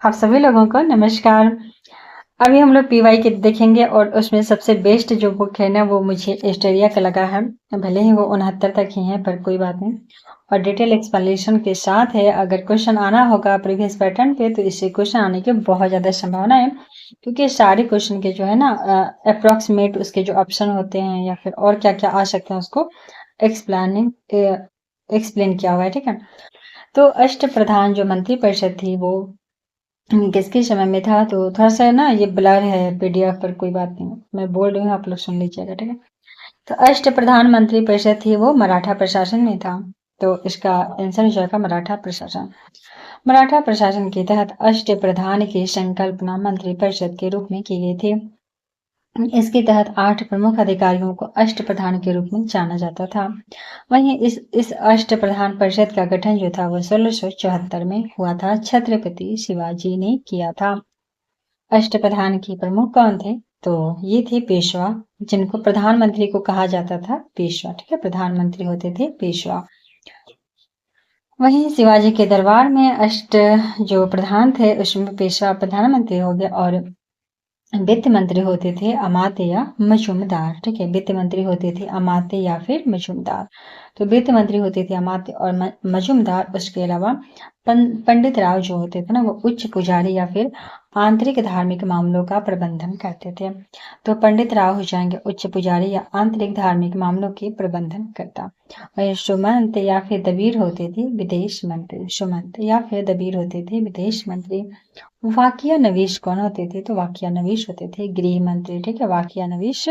आप सभी लोगों को नमस्कार। अभी हम लोग पीवाई के देखेंगे और उसमें सबसे बेस्ट जो बुक है ना वो मुझे एस्टेरिया का लगा है। भले ही वो 69 तक ही है पर कोई बात नहीं। और डिटेल एक्सप्लेनेशन के साथ है। अगर क्वेश्चन आना होगा प्रीवियस पैटर्न पे तो इससे क्वेश्चन आने की बहुत ज़्यादा संभावना है, क्योंकि सारे क्वेश्चन के जो है ना अप्रोक्सीमेट उसके जो ऑप्शन होते हैं या फिर और क्या क्या आ सकते हैं उसको एक्सप्लेनिंग एक्सप्लेन किया हुआ है। ठीक है, तो अष्ट प्रधान जो मंत्री परिषद थी वो किसके समय में था, तो थोड़ा सा ना ये ब्लर है पीडीएफ पर, कोई बात नहीं, मैं बोल रही हूँ आप लोग सुन लीजिएगा। ठीक है, तो अष्ट प्रधानमंत्री परिषद थी वो मराठा प्रशासन में था। तो इसका आंसर हो जाएगा मराठा प्रशासन। मराठा प्रशासन के तहत अष्ट प्रधान की संकल्पना मंत्री परिषद के रूप में की गई थी। इसके तहत 8 प्रमुख अधिकारियों को अष्ट प्रधान के रूप में जाना जाता था। वहीं इस अष्ट प्रधान परिषद का गठन जो था वो 1674 में हुआ था। छत्रपति शिवाजी ने किया था। अष्ट प्रधान के प्रमुख कौन थे, तो ये थे पेशवा, जिनको प्रधानमंत्री को कहा जाता था पेशवा। ठीक है, प्रधानमंत्री होते थे पेशवा। वहीं शिवाजी के दरबार में अष्ट जो प्रधान थे उसमें पेशवा प्रधानमंत्री हो गया और वित्त मंत्री होते थे अमात्य या मजूमदार। ठीक है, वित्त मंत्री होते थे अमात्य या फिर मजूमदार। तो वित्त मंत्री होते थे अमात्य और मजूमदार। उसके अलावा पंडित राव जो होते थे ना वो उच्च पुजारी या फिर आंतरिक धार्मिक मामलों का प्रबंधन करते थे। तो पंडित राव हो जाएंगे उच्च पुजारी या आंतरिक धार्मिक मामलों के प्रबंधन करता। वही सुमंत या फिर दबीर होते थे विदेश मंत्री। सुमंत या फिर दबीर होते थे विदेश मंत्री। वाकिया नवीश कौन होते थे, तो वाकिया नवीश होते थे गृह मंत्री। ठीक है, वाकिया नवीश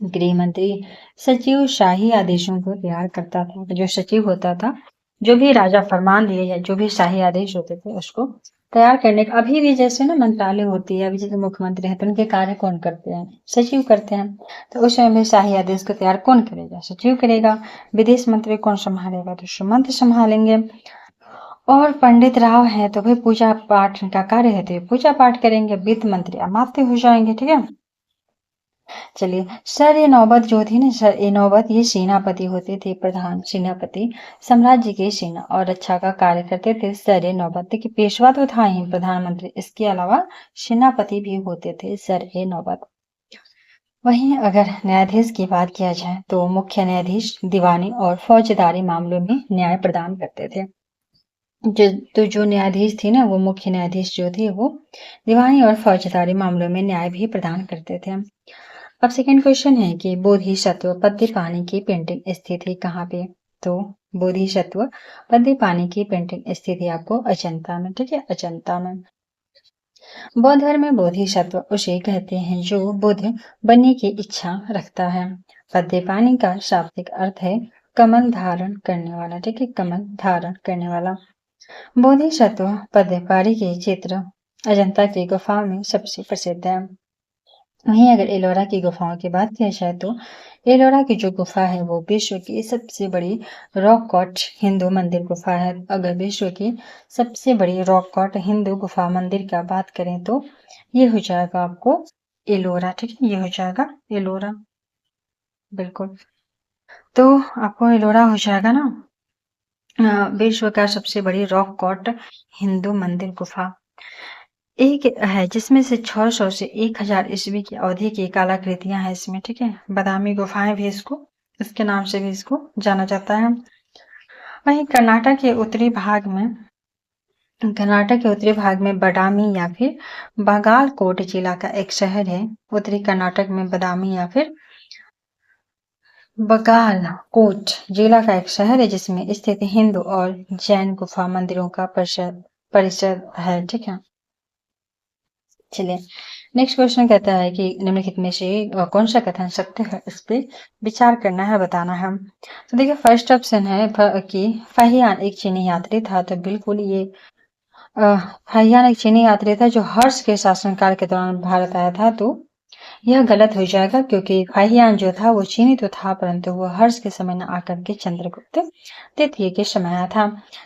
गृह मंत्री। सचिव शाही आदेशों को तैयार करता था। जो सचिव होता था, जो भी राजा फरमान दिए या जो भी शाही आदेश होते थे उसको तैयार करने का। अभी भी जैसे ना मंत्रालय होती है, अभी जैसे मुख्यमंत्री है तो उनके कार्य कौन करते हैं, सचिव करते हैं। तो उस समय में शाही आदेश को तैयार कौन करेगा, सचिव करेगा। विदेश मंत्री कौन संभालेगा, तो सुमंत संभालेंगे। और पंडित राव हैं तो भाई पूजा पाठ का कार्य है तो पूजा पाठ करेंगे। वित्त मंत्री अमात्य हो जाएंगे। ठीक है, चलिए सर ये नौबत जो थी ना, सर ये नौबत ये सेनापति होते थे, प्रधान सेनापति साम्राज्य के सेना और रक्षा का कार्य करते थे। सर ये नौबत देखिए, पेशवा तो था ही प्रधानमंत्री, इसके अलावा सेनापति भी होते थे सर ये नौबत। वहीं अगर न्यायाधीश की बात किया जाए तो मुख्य न्यायाधीश दीवानी और फौजदारी मामलों में न्याय प्रदान करते थे। जो न्यायाधीश थे ना वो मुख्य न्यायाधीश जो थे वो दीवानी और फौजदारी मामलों में न्याय भी प्रदान करते थे। अब सेकंड क्वेश्चन है कि बोधिसत्व पद्य पानी की पेंटिंग स्थित है कहाँ पे, तो बोधिसत्व पद्य पानी की पेंटिंग स्थित है आपको अजंता में। ठीक है, अजंता में। बौद्ध धर्म में बोधिसत्व उसे कहते हैं जो बुद्ध बनने की इच्छा रखता है। पद्य पानी का शाब्दिक अर्थ है कमल धारण करने वाला। ठीक है, कमल धारण करने वाला। बोधिसत्व पद्यपारी के चित्र अजंता की गुफाओं में सबसे प्रसिद्ध है। वहीं अगर एलोरा की गुफाओं की बात की जाए तो एलोरा की जो गुफा है वो विश्व की सबसे बड़ी रॉक कट हिंदू मंदिर गुफा है। अगर विश्व की सबसे बड़ी रॉक कट हिंदू गुफा मंदिर का बात करें तो ये हो जाएगा आपको एलोरा। ठीक है, ये हो जाएगा एलोरा, बिल्कुल। तो आपको एलोरा हो जाएगा ना विश्व का सबसे बड़ी रॉक कट हिंदू मंदिर गुफा। एक है जिसमें से 600 से 1000 ईस्वी की अवधि की कलाकृतियां हैं इसमें। ठीक है, बादामी गुफाएं भी इसको इसके नाम से भी इसको जाना जाता है। वहीं कर्नाटक के उत्तरी भाग में बदामी या फिर बागालकोट जिला का एक शहर है। उत्तरी कर्नाटक में बदामी या फिर बागालकोट जिला का एक शहर है जिसमें स्थित हिंदू और जैन गुफा मंदिरों का परिसर है। ठीक है, चलिए नेक्स्ट क्वेश्चन कहता है कि निम्नलिखित में से कौन सा कथन सत्य है, इस पे विचार करना है, बताना है। तो देखिए फर्स्ट ऑप्शन है कि फाहियान एक चीनी यात्री था। तो बिल्कुल ये फाहियान एक चीनी यात्री था जो हर्ष के शासनकाल के दौरान भारत आया था। तो यह गलत हो जाएगा क्योंकि फाहियान जो था वो चीनी तो था परंतु वो हर्ष के समय न आकर के चंद्रगुप्त द्वितीय के समय आया था।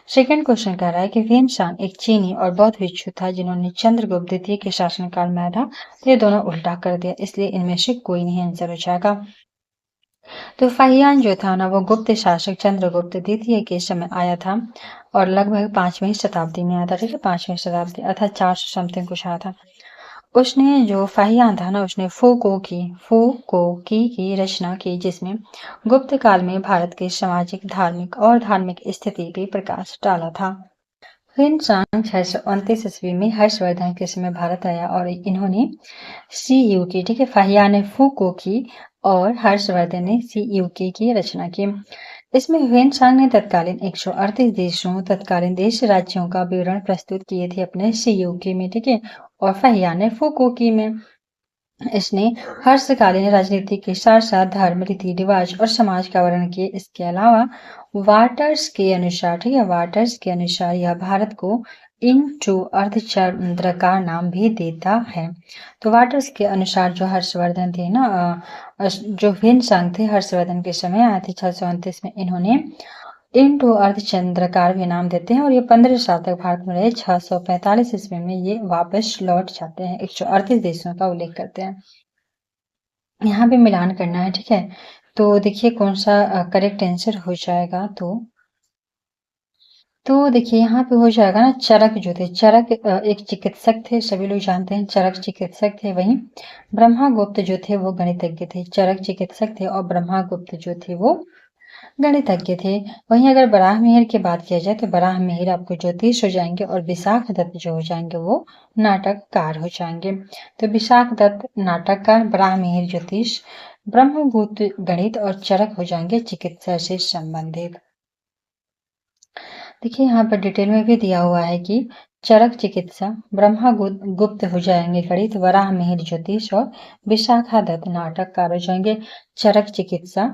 सेकंड क्वेश्चन कह रहा है कि वेनशांग एक चीनी और बौद्ध भिक्षु था जिन्होंने चंद्रगुप्त द्वितीय के शासनकाल में आया था। तो ये दोनों उल्टा कर दिया, इसलिए इनमें से कोई नहीं आंसर हो जाएगा। तो फाहियान जो था ना वो गुप्त शासक चंद्रगुप्त द्वितीय के समय आया था और लगभग 5वीं शताब्दी में आया था। ठीक है, 5वीं शताब्दी अर्थात 400 समथिंग कुछ आया था। उसने जो फाहियान था ना उसने फूकोकी की रचना की जिसमें गुप्त काल में भारत की सामाजिक धार्मिक स्थिति पे प्रकाश डाला था। सन 629 ईस्वी में हर्षवर्धन के समय भारत आया और इन्होंने सीयू की, ठीक है, फाहिया ने फूको की और हर्षवर्धन ने सीयू की रचना की। इसमें ह्वेनसांग ने तत्कालीन 138 देशों तत्कालीन देश राज्यों का विवरण प्रस्तुत किए थे अपने सीयू में, ठीक है, और फाहिया ने फूको की में इसने हर्षकालीन राजनीति के साथ साथ धर्म रीति रिवाज और समाज का वर्णन किए। इसके अलावा वाटर्स के अनुसार, ठीक है, वाटर्स के अनुसार यह भारत को इनटू अर्धचंद्र का नाम भी देता है। तो वाटर्स के अनुसार जो हर्षवर्धन थे ना, जो ह्वेनसांग थे हर्षवर्धन के समय आए थे 629 में, इन्होंने इनटू अर्धचंद्रकार भी नाम देते हैं और ये 15 साल तक भारत में रहे। 645 ईस्वी में ये वापस लौट जाते हैं। 138 देशों का उल्लेख करते हैं। यहाँ पे मिलान करना है, ठीक है। तो देखिए कौन सा करेक्ट आंसर हो जाएगा। तो देखिए यहाँ पे हो जाएगा ना, चरक जो थे, चरक एक चिकित्सक थे, सभी लोग जानते हैं चरक चिकित्सक थे। वहीं ब्रह्मागुप्त जो थे वो गणितज्ञ थे। चरक चिकित्सक थे और ब्रह्मागुप्त जो थे वो गणितज्ञ थे। वहीं अगर बराह मिहिर की बात किया जाए तो बराह मिहिर आपको ज्योतिष हो जाएंगे और विशाख दत्त जो हो जाएंगे वो नाटककार हो जाएंगे। तो विशाख दत्त नाटककार, बराह मिहिर ज्योतिष, ब्रह्मगुप्त गणित और चरक हो जाएंगे चिकित्सा से संबंधित। देखिए यहाँ पर डिटेल में भी दिया हुआ है कि चरक चिकित्सा, ब्रह्मगुप्त हो जाएंगे गणित, वराह मिहिर ज्योतिष और विशाखा दत्त नाटककार हो जाएंगे। चरक चिकित्सा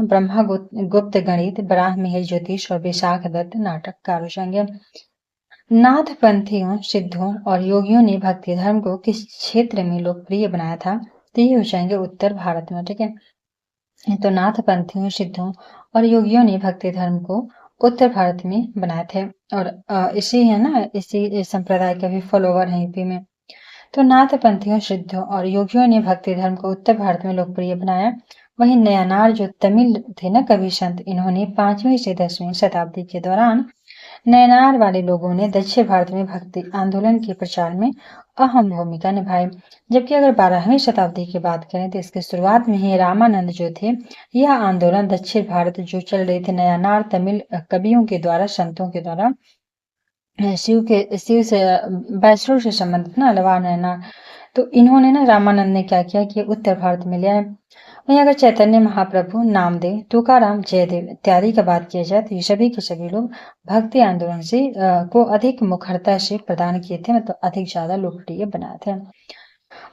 ब्रह्मगुप्त गणित, वराह मिहिर ज्योतिष और विशाख दत्त नाटककार हो जाएंगे। नाथपंथियों, सिद्धों और योगियों ने भक्ति धर्म को किस क्षेत्र में लोकप्रिय बनाया था? तो ये हो जाएंगे उत्तर भारत में, ठीक है। तो नाथपंथियों, सिद्धों और योगियों ने भक्ति धर्म को उत्तर भारत में बनाए थे और इसी है ना, इसी संप्रदाय के भी फॉलोवर हैं यूपी में। तो नाथपंथियों, सिद्धों और योगियों ने भक्ति धर्म को उत्तर भारत में लोकप्रिय बनाया। वहीं नयनार जो तमिल थे ना कवि संत, इन्होंने 5वीं से 10वीं शताब्दी के दौरान नयनार वाले लोगों ने दक्षिण भारत में भक्ति आंदोलन के प्रचार में अहम भूमिका निभाई। जबकि अगर 12वीं शताब्दी की बात करें तो इसके शुरुआत में ही रामानंद जो थे, यह आंदोलन दक्षिण भारत जो चल रहे थे नयनार तमिल कवियों के द्वारा, संतों के द्वारा शिव से वैष्णव से संबंधित ना लवा नयनार, तो इन्होंने ना रामानंद ने क्या किया कि उत्तर भारत में ले आए। वहीं अगर चैतन्य महाप्रभु, नामदेव, तुकाराम, जयदेव इत्यादि का बात किया जाए तो ये सभी के सभी लोग भक्ति आंदोलन से को अधिक मुखरता से प्रदान किए थे, मतलब अधिक ज्यादा लोकप्रिय बनाए थे।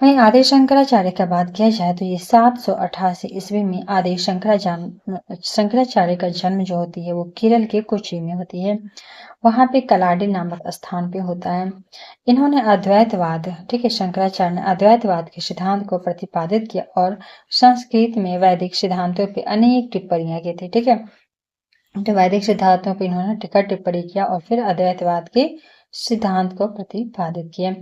वहीं आदि शंकराचार्य का बात किया जाए तो ये 788 ईस्वी में आदि शंकराचार्य का जन्म जो होती है वो केरल के कोची में होती है। वहां पे कलाडी नामक स्थान पे होता है। इन्होंने अद्वैतवाद, ठीक है, शंकराचार्य ने अद्वैतवाद के सिद्धांत को प्रतिपादित किया और संस्कृत में वैदिक सिद्धांतों पे अनेक टिप्पणियां की थी, ठीक है। तो वैदिक सिद्धांतों पर इन्होंने टिप्पणी किया और फिर अद्वैतवाद के सिद्धांत को प्रतिपादित किया।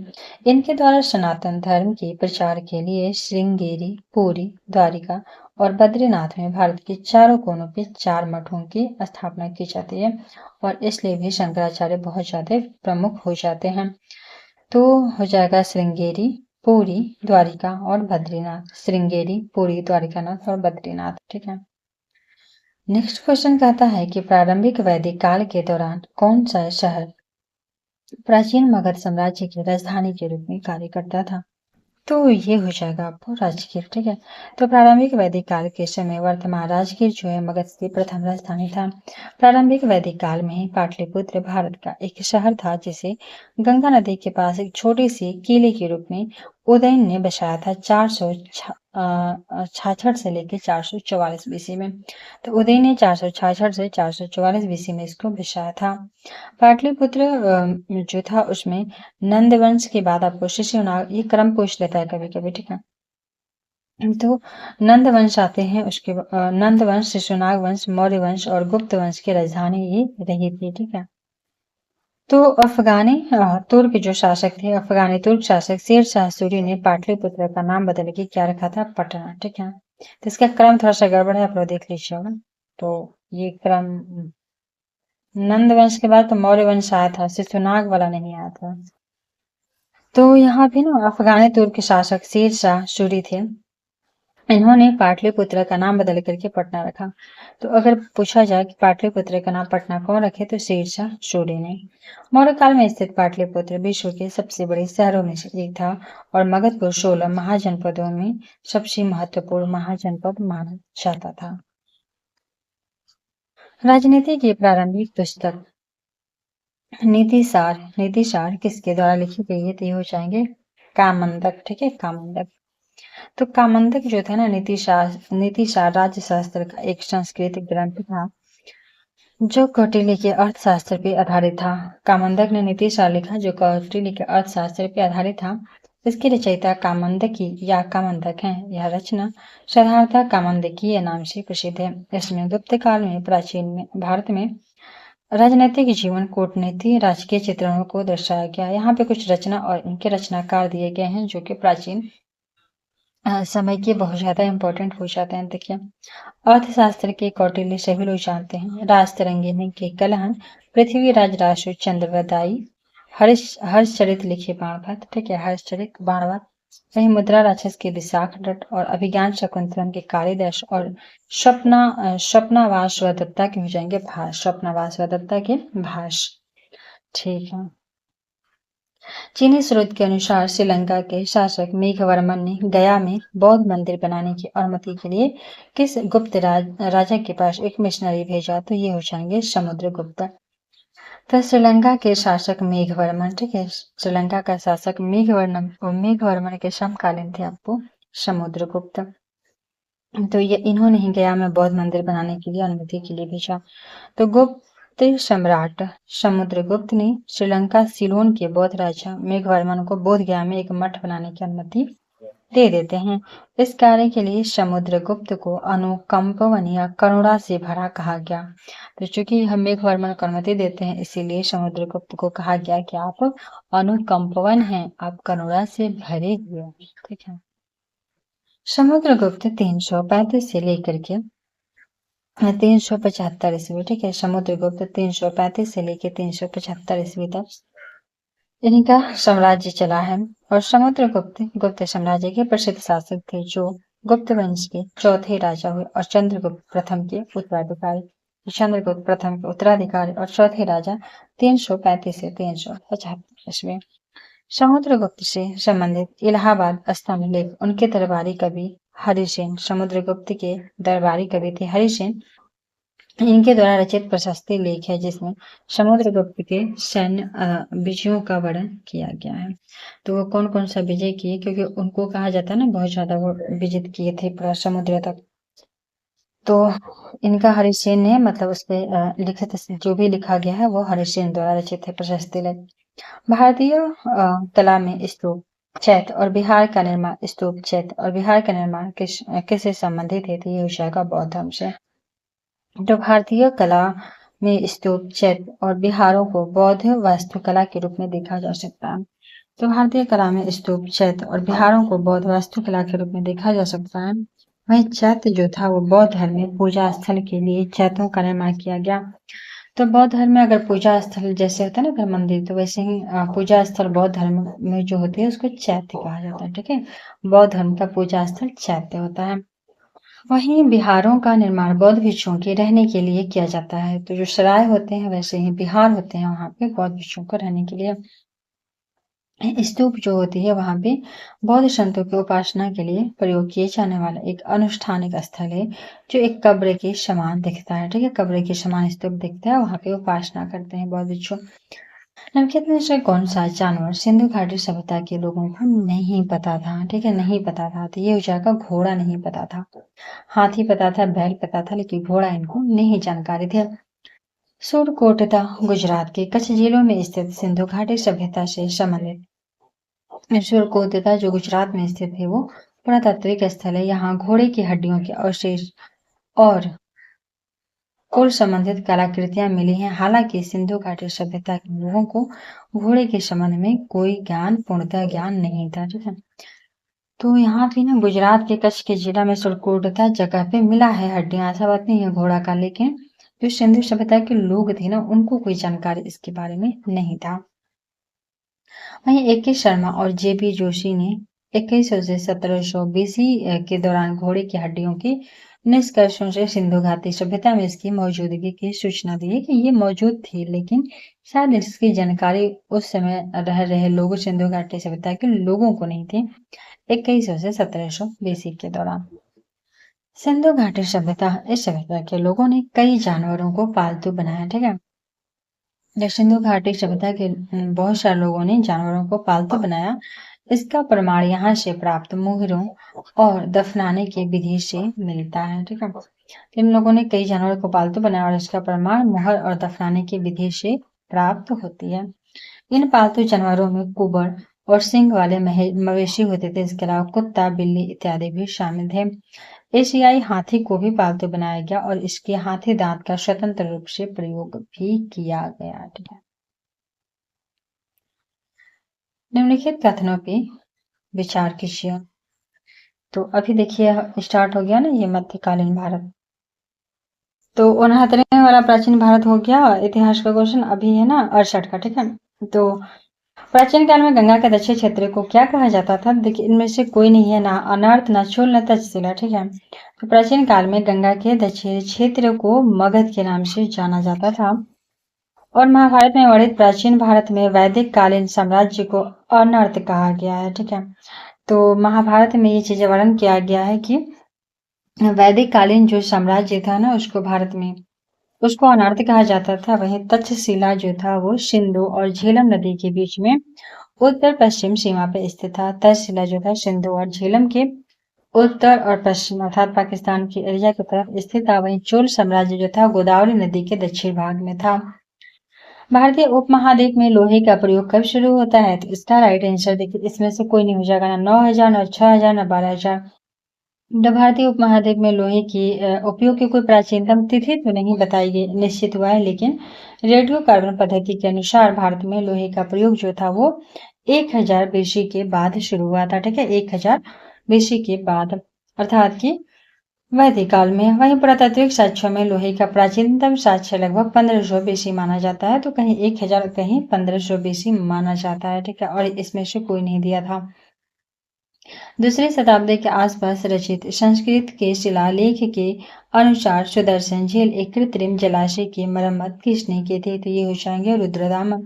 इनके द्वारा सनातन धर्म के प्रचार के लिए श्रृंगेरी, पुरी, द्वारिका और बद्रीनाथ में भारत के चारों कोनों पे 4 मठों की स्थापना की जाती है और इसलिए भी शंकराचार्य बहुत ज्यादा प्रमुख हो जाते हैं। तो हो जाएगा श्रृंगेरी, पुरी, द्वारिका और बद्रीनाथ। श्रृंगेरी, पुरी, द्वारिकानाथ और बद्रीनाथ, ठीक है। नेक्स्ट क्वेश्चन कहता है कि प्रारंभिक वैदिक काल के दौरान कौन सा शहर प्राचीन मगध साम्राज्य की राजधानी के रूप में कार्य करता था? तो ये हो जाएगा आपको राजगीर, ठीक है। तो प्रारंभिक वैदिक काल के समय वर्तमान राजगीर जो है मगध की प्रथम राजधानी था। प्रारंभिक वैदिक काल में ही पाटलिपुत्र भारत का एक शहर था जिसे गंगा नदी के पास एक छोटे से किले के रूप में उदयन ने बसाया था 466 से लेकर 444 बीसी में। तो उदय ने 466 से 444 बीसी में इसको बसाया था। पाटलिपुत्र जो था उसमें नंद वंश के बाद आपको शिशुनाग, ये क्रम पूछ लेता है कभी कभी, ठीक है। तो नंद वंश आते हैं, उसके नंद वंश, शिशुनाग वंश, मौर्य वंश और गुप्त वंश की राजधानी ये रही थी, ठीक है। तो अफगानी तुर्क जो शासक थे, अफगानी तुर्क शासक शेर शाह सूरी ने पाटलिपुत्र का नाम बदल के क्या रखा था? पटना, ठीक है। तो इसका क्रम थोड़ा सा गड़बड़ है, आप लोग देख लीजिएगा। तो ये क्रम नंद वंश के बाद तो मौर्य वंश आया था, शिशुनाग वाला नहीं आया था। तो यहाँ पे ना अफगानी तुर्क के शासक शेर शाह सूरी थे। इन्होंने पाटलिपुत्र का नाम बदल करके पटना रखा। तो अगर पूछा जाए कि पाटलिपुत्र का नाम पटना कौन रखे, तो शेरशाह सूरी ने। मौर्य काल में स्थित पाटलिपुत्र विश्व के सबसे बड़े शहरों में से एक था और मगध को 16 महाजनपदों में सबसे महत्वपूर्ण महाजनपद माना जाता था। राजनीति की प्रारंभिक पुस्तक नीतिसार किसके द्वारा लिखी गई है, तो ये हो जाएंगे कामंदक। ठीक है, कामंदक। तो कामंदक जो था ना, नीतिशार राज्यशास्त्र का एक सांस्कृतिक ग्रंथ था जो कौटिल्य के अर्थशास्त्र पर आधारित था। कामंदक ने नीतिशार लिखा जो कौटिल्य के अर्थशास्त्र पर आधारित था। इसकी रचयिता कामंदकी या कामंदक हैं। यह रचना साधारणतः कामंदकीय नाम से प्रसिद्ध है। इसमें गुप्त काल में प्राचीन में भारत में राजनैतिक जीवन, कूटनीति, राजकीय चित्रणों को दर्शाया गया। यहाँ पे कुछ रचना और इनके रचनाकार दिए गए हैं जो कि प्राचीन समय के बहुत ज्यादा इंपॉर्टेंट हो जाते हैं। देखिए, अर्थशास्त्र के कौटिल्य सभी लोग जानते हैं। राजतरंगिणी के कलहन, पृथ्वीराज रासु चंद्रवदाई, हर्षचरित लिखे बाणभट्ट। ठीक है, हर्षचरित बाणभट्ट। वही मुद्रा राक्षस के विशाखदत्त और अभिज्ञान शकुंतलम के कालिदास और स्वप्नावास व दत्ता के हो जाएंगे भाष। स्वप्नावास व दत्ता के भाष। ठीक है। चीनी स्रोत के अनुसार श्रीलंका के शासक मेघवर्मन ने गया में बौद्ध मंदिर बनाने की अनुमति के लिए किस गुप्त राजा के पास एक मिशनरी भेजा, तो ये हो जाएंगे समुद्रगुप्त। तो श्रीलंका के शासक मेघवर्मन, ठीक है, श्रीलंका का शासक मेघवर्मन के समकालीन थे आपको समुद्रगुप्त। तो ये इन्होंने ही गया में बौद्ध मंदिर बनाने के लिए अनुमति के लिए भेजा। तो गुप्त सम्राट समुद्रगुप्त ने श्रीलंका सिलोन के बौद्ध राजा मेघवर्मन को बोध गया में एक मठ बनाने की अनुमति दे देते हैं। इस कार्य के लिए समुद्रगुप्त को अनुकंपवन या करुणा से भरा कहा गया। तो चूंकि हम मेघवर्मन को अनुमति देते हैं, इसीलिए समुद्रगुप्त को कहा गया कि आप अनुकंपवन हैं, आप करुणा से भरे हुए हैं। ठीक है। समुद्रगुप्त 335 से लेकर के 375 ईस्वी, ठीक है, समुद्रगुप्त 335 से लेकर 375 ईस्वी तक इनका साम्राज्य चला है। और समुद्रगुप्त गुप्त साम्राज्य के प्रसिद्ध शासक थे जो गुप्त वंश के चौथे राजा हुए और चंद्रगुप्त प्रथम के उत्तराधिकारी और चौथे राजा 335 से 375 ईस्वी। समुद्रगुप्त से संबंधित इलाहाबाद स्तंभ लेख उनके दरबारी कवि हरिसेन, समुद्रगुप्त के दरबारी कवि थे हरिसेन, इनके द्वारा रचित प्रशस्ति लेख है जिसमें समुद्रगुप्त के सैन्य विजयों का वर्णन किया गया है। तो वो कौन कौन सा विजय किए, क्योंकि उनको कहा जाता है ना बहुत ज्यादा वो विजित किए थे पूरा समुद्र तक। तो इनका हरिसेन ने मतलब उस पर लिखित जो भी लिखा गया है वो हरिसेन द्वारा रचित है प्रशस्ति लेख। भारतीय कला में स्तूप चैत्य और बिहार का निर्माण किससे संबंधित है, तो ये हो जाएगा बौद्ध धर्म से। तो भारतीय कला में स्तूप चैत्य और बिहारों को बौद्ध वास्तुकला के रूप में देखा जा सकता है। तो भारतीय कला में स्तूप चैत्य और बिहारों को बौद्ध वास्तुकला के रूप में देखा जा सकता है। वहीं चैत्य जो था वो बौद्ध धर्म में पूजा स्थल के लिए चैत्यों का निर्माण किया गया। तो बौद्ध धर्म में अगर पूजा स्थल जैसे होता है ना अगर मंदिर, तो वैसे ही पूजा स्थल बौद्ध धर्म में जो होते हैं उसको चैत्य कहा जाता है। ठीक है, बौद्ध धर्म का पूजा स्थल चैत्य होता है। वहीं बिहारों का निर्माण बौद्ध भिक्षुओं के रहने के लिए किया जाता है। तो जो सराय होते हैं वैसे ही बिहार होते हैं, वहां पे बौद्ध भिक्षुओं को रहने के लिए। स्तूप जो होती है वहां पे बौद्ध संतों की उपासना के लिए प्रयोग किए जाने वाला एक अनुष्ठानिक स्थल है जो एक कब्र के समान दिखता है। ठीक है, कब्र के समान स्तूप दिखता है, वहां पे उपासना करते हैं बौद्ध भिक्षु। निम्नलिखित में से कौन सा जानवर सिंधु घाटी सभ्यता के लोगों को नहीं पता था? ठीक है, नहीं पता था, तो ये हो जाएगा घोड़ा नहीं पता था। हाथी पता था, बैल पता था, लेकिन घोड़ा इनको नहीं जानकारी थी। सूरकोटदा गुजरात के कच्छ जिलों में स्थित सिंधु घाटी सभ्यता से संबंधित सूरकोटदा जो गुजरात में स्थित है वो पुरातात्विक स्थल है। यहाँ घोड़े की हड्डियों के अवशेष और कुल संबंधित कलाकृतियां मिली हैं। हालांकि सिंधु घाटी सभ्यता के लोगों को घोड़े के संबंध में कोई पूर्णतः ज्ञान नहीं था। ठीक है, तो यहाँ पे ना गुजरात के कच्छ के जिला में सुरकोटता जगह पे मिला है हड्डियां, ऐसा बात नहीं है घोड़ा का, लेकिन जो सिंधु सभ्यता के लोग थे ना उनको कोई जानकारी इसके बारे में नहीं था। वहीं ए.के. शर्मा और जे.बी. जोशी ने 2100 से 1700 बीसी के दौरान घोड़े की हड्डियों के निष्कर्षों से सिंधु घाटी सभ्यता में इसकी मौजूदगी की सूचना दी है कि ये मौजूद थी, लेकिन शायद इसकी जानकारी उस समय रह रहे लोगों सिंधु घाटी सभ्यता के लोगों को नहीं थी 2100 से 1700 बीसी के दौरान। सिंधु घाटी सभ्यता, इस सभ्यता के लोगों ने कई जानवरों को पालतू बनाया, ठीक है। जब सिंधु घाटी सभ्यता के बहुत सारे लोगों ने जानवरों को पालतू बनाया, इसका प्रमाण यहाँ से प्राप्त मोहरों और दफनाने की विधि से मिलता है, ठीक है। इन लोगों ने कई जानवरों को पालतू बनाया और इसका प्रमाण मोहर और दफनाने की विधि से प्राप्त होती है। इन पालतू जानवरों में कुबड़ और सींग वाले मवेशी होते थे, इसके अलावा कुत्ता, बिल्ली इत्यादि भी शामिल थे। एशियाई हाथी को भी पालतू बनाया गया और इसके हाथी दांत का स्वतंत्र रूप से प्रयोग भी किया गया, ठीक है। निम्नलिखित कथनों पे विचार कीजिए। तो अभी देखिए स्टार्ट हो गया ना ये मध्यकालीन भारत। तो 69वें वाला प्राचीन भारत हो गया इतिहास का क्वेश्चन। अभी है ना 68 का, ठीक है। तो प्राचीन काल में गंगा के दक्षिण क्षेत्र को क्या कहा जाता था? देखिए इनमें से कोई नहीं है, ना अनर्थ, ना चूल, न तक्षशिला, ठीक है। तो प्राचीन काल में गंगा के दक्षिणी क्षेत्र को मगध के नाम से जाना जाता था और महाभारत में वर्णित प्राचीन भारत में वैदिक कालीन साम्राज्य को अनर्थ कहा गया है, ठीक है। तो महाभारत में ये चीजें वर्णन किया गया है कि वैदिक कालीन जो साम्राज्य था ना उसको भारत में उसको अनर्थ कहा जाता था। वहीं तक्षशिला जो था वो सिंधु और झेलम नदी के बीच में उत्तर पश्चिम सीमा पे स्थित था। तक्षशिला जो था सिंधु और झेलम के उत्तर और पश्चिम अर्थात पाकिस्तान की एरिया की तरफ स्थित था। वहीं चोल साम्राज्य जो था गोदावरी नदी के दक्षिण भाग में था। भारतीय उपमहाद्वीप में लोहे का प्रयोग कब शुरू होता है? तो इसका राइट आंसर देखिए इसमें से कोई नहीं हो जाएगा, ना 9000, ना 6000, ना 12000। भारतीय उपमहाद्वीप में लोहे की उपयोग की कोई प्राचीनतम तिथि तो नहीं बताई गई, निश्चित हुआ है, लेकिन रेडियो कार्बन पद्धति के अनुसार भारत में लोहे का प्रयोग जो था वो 1000 बीसी के बाद शुरू हुआ था, ठीक है। 1000 बीसी के बाद अर्थात कि वैदिक काल में। वहीं पुरातात्विक साक्ष्यों में लोहे का प्राचीनतम साक्ष्य लगभग 1500 बीसी माना जाता है, तो कहीं 1000 कहीं 1500 बीसी माना जाता है, ठीक है। और इसमें से कोई नहीं दिया था। दूसरी शताब्दी के आसपास रचित संस्कृत के शिलालेख के अनुसार सुदर्शन झील एक कृत्रिम जलाशय की मरम्मत किसने की थी? तो ये हो जाएंगे रुद्रदामन।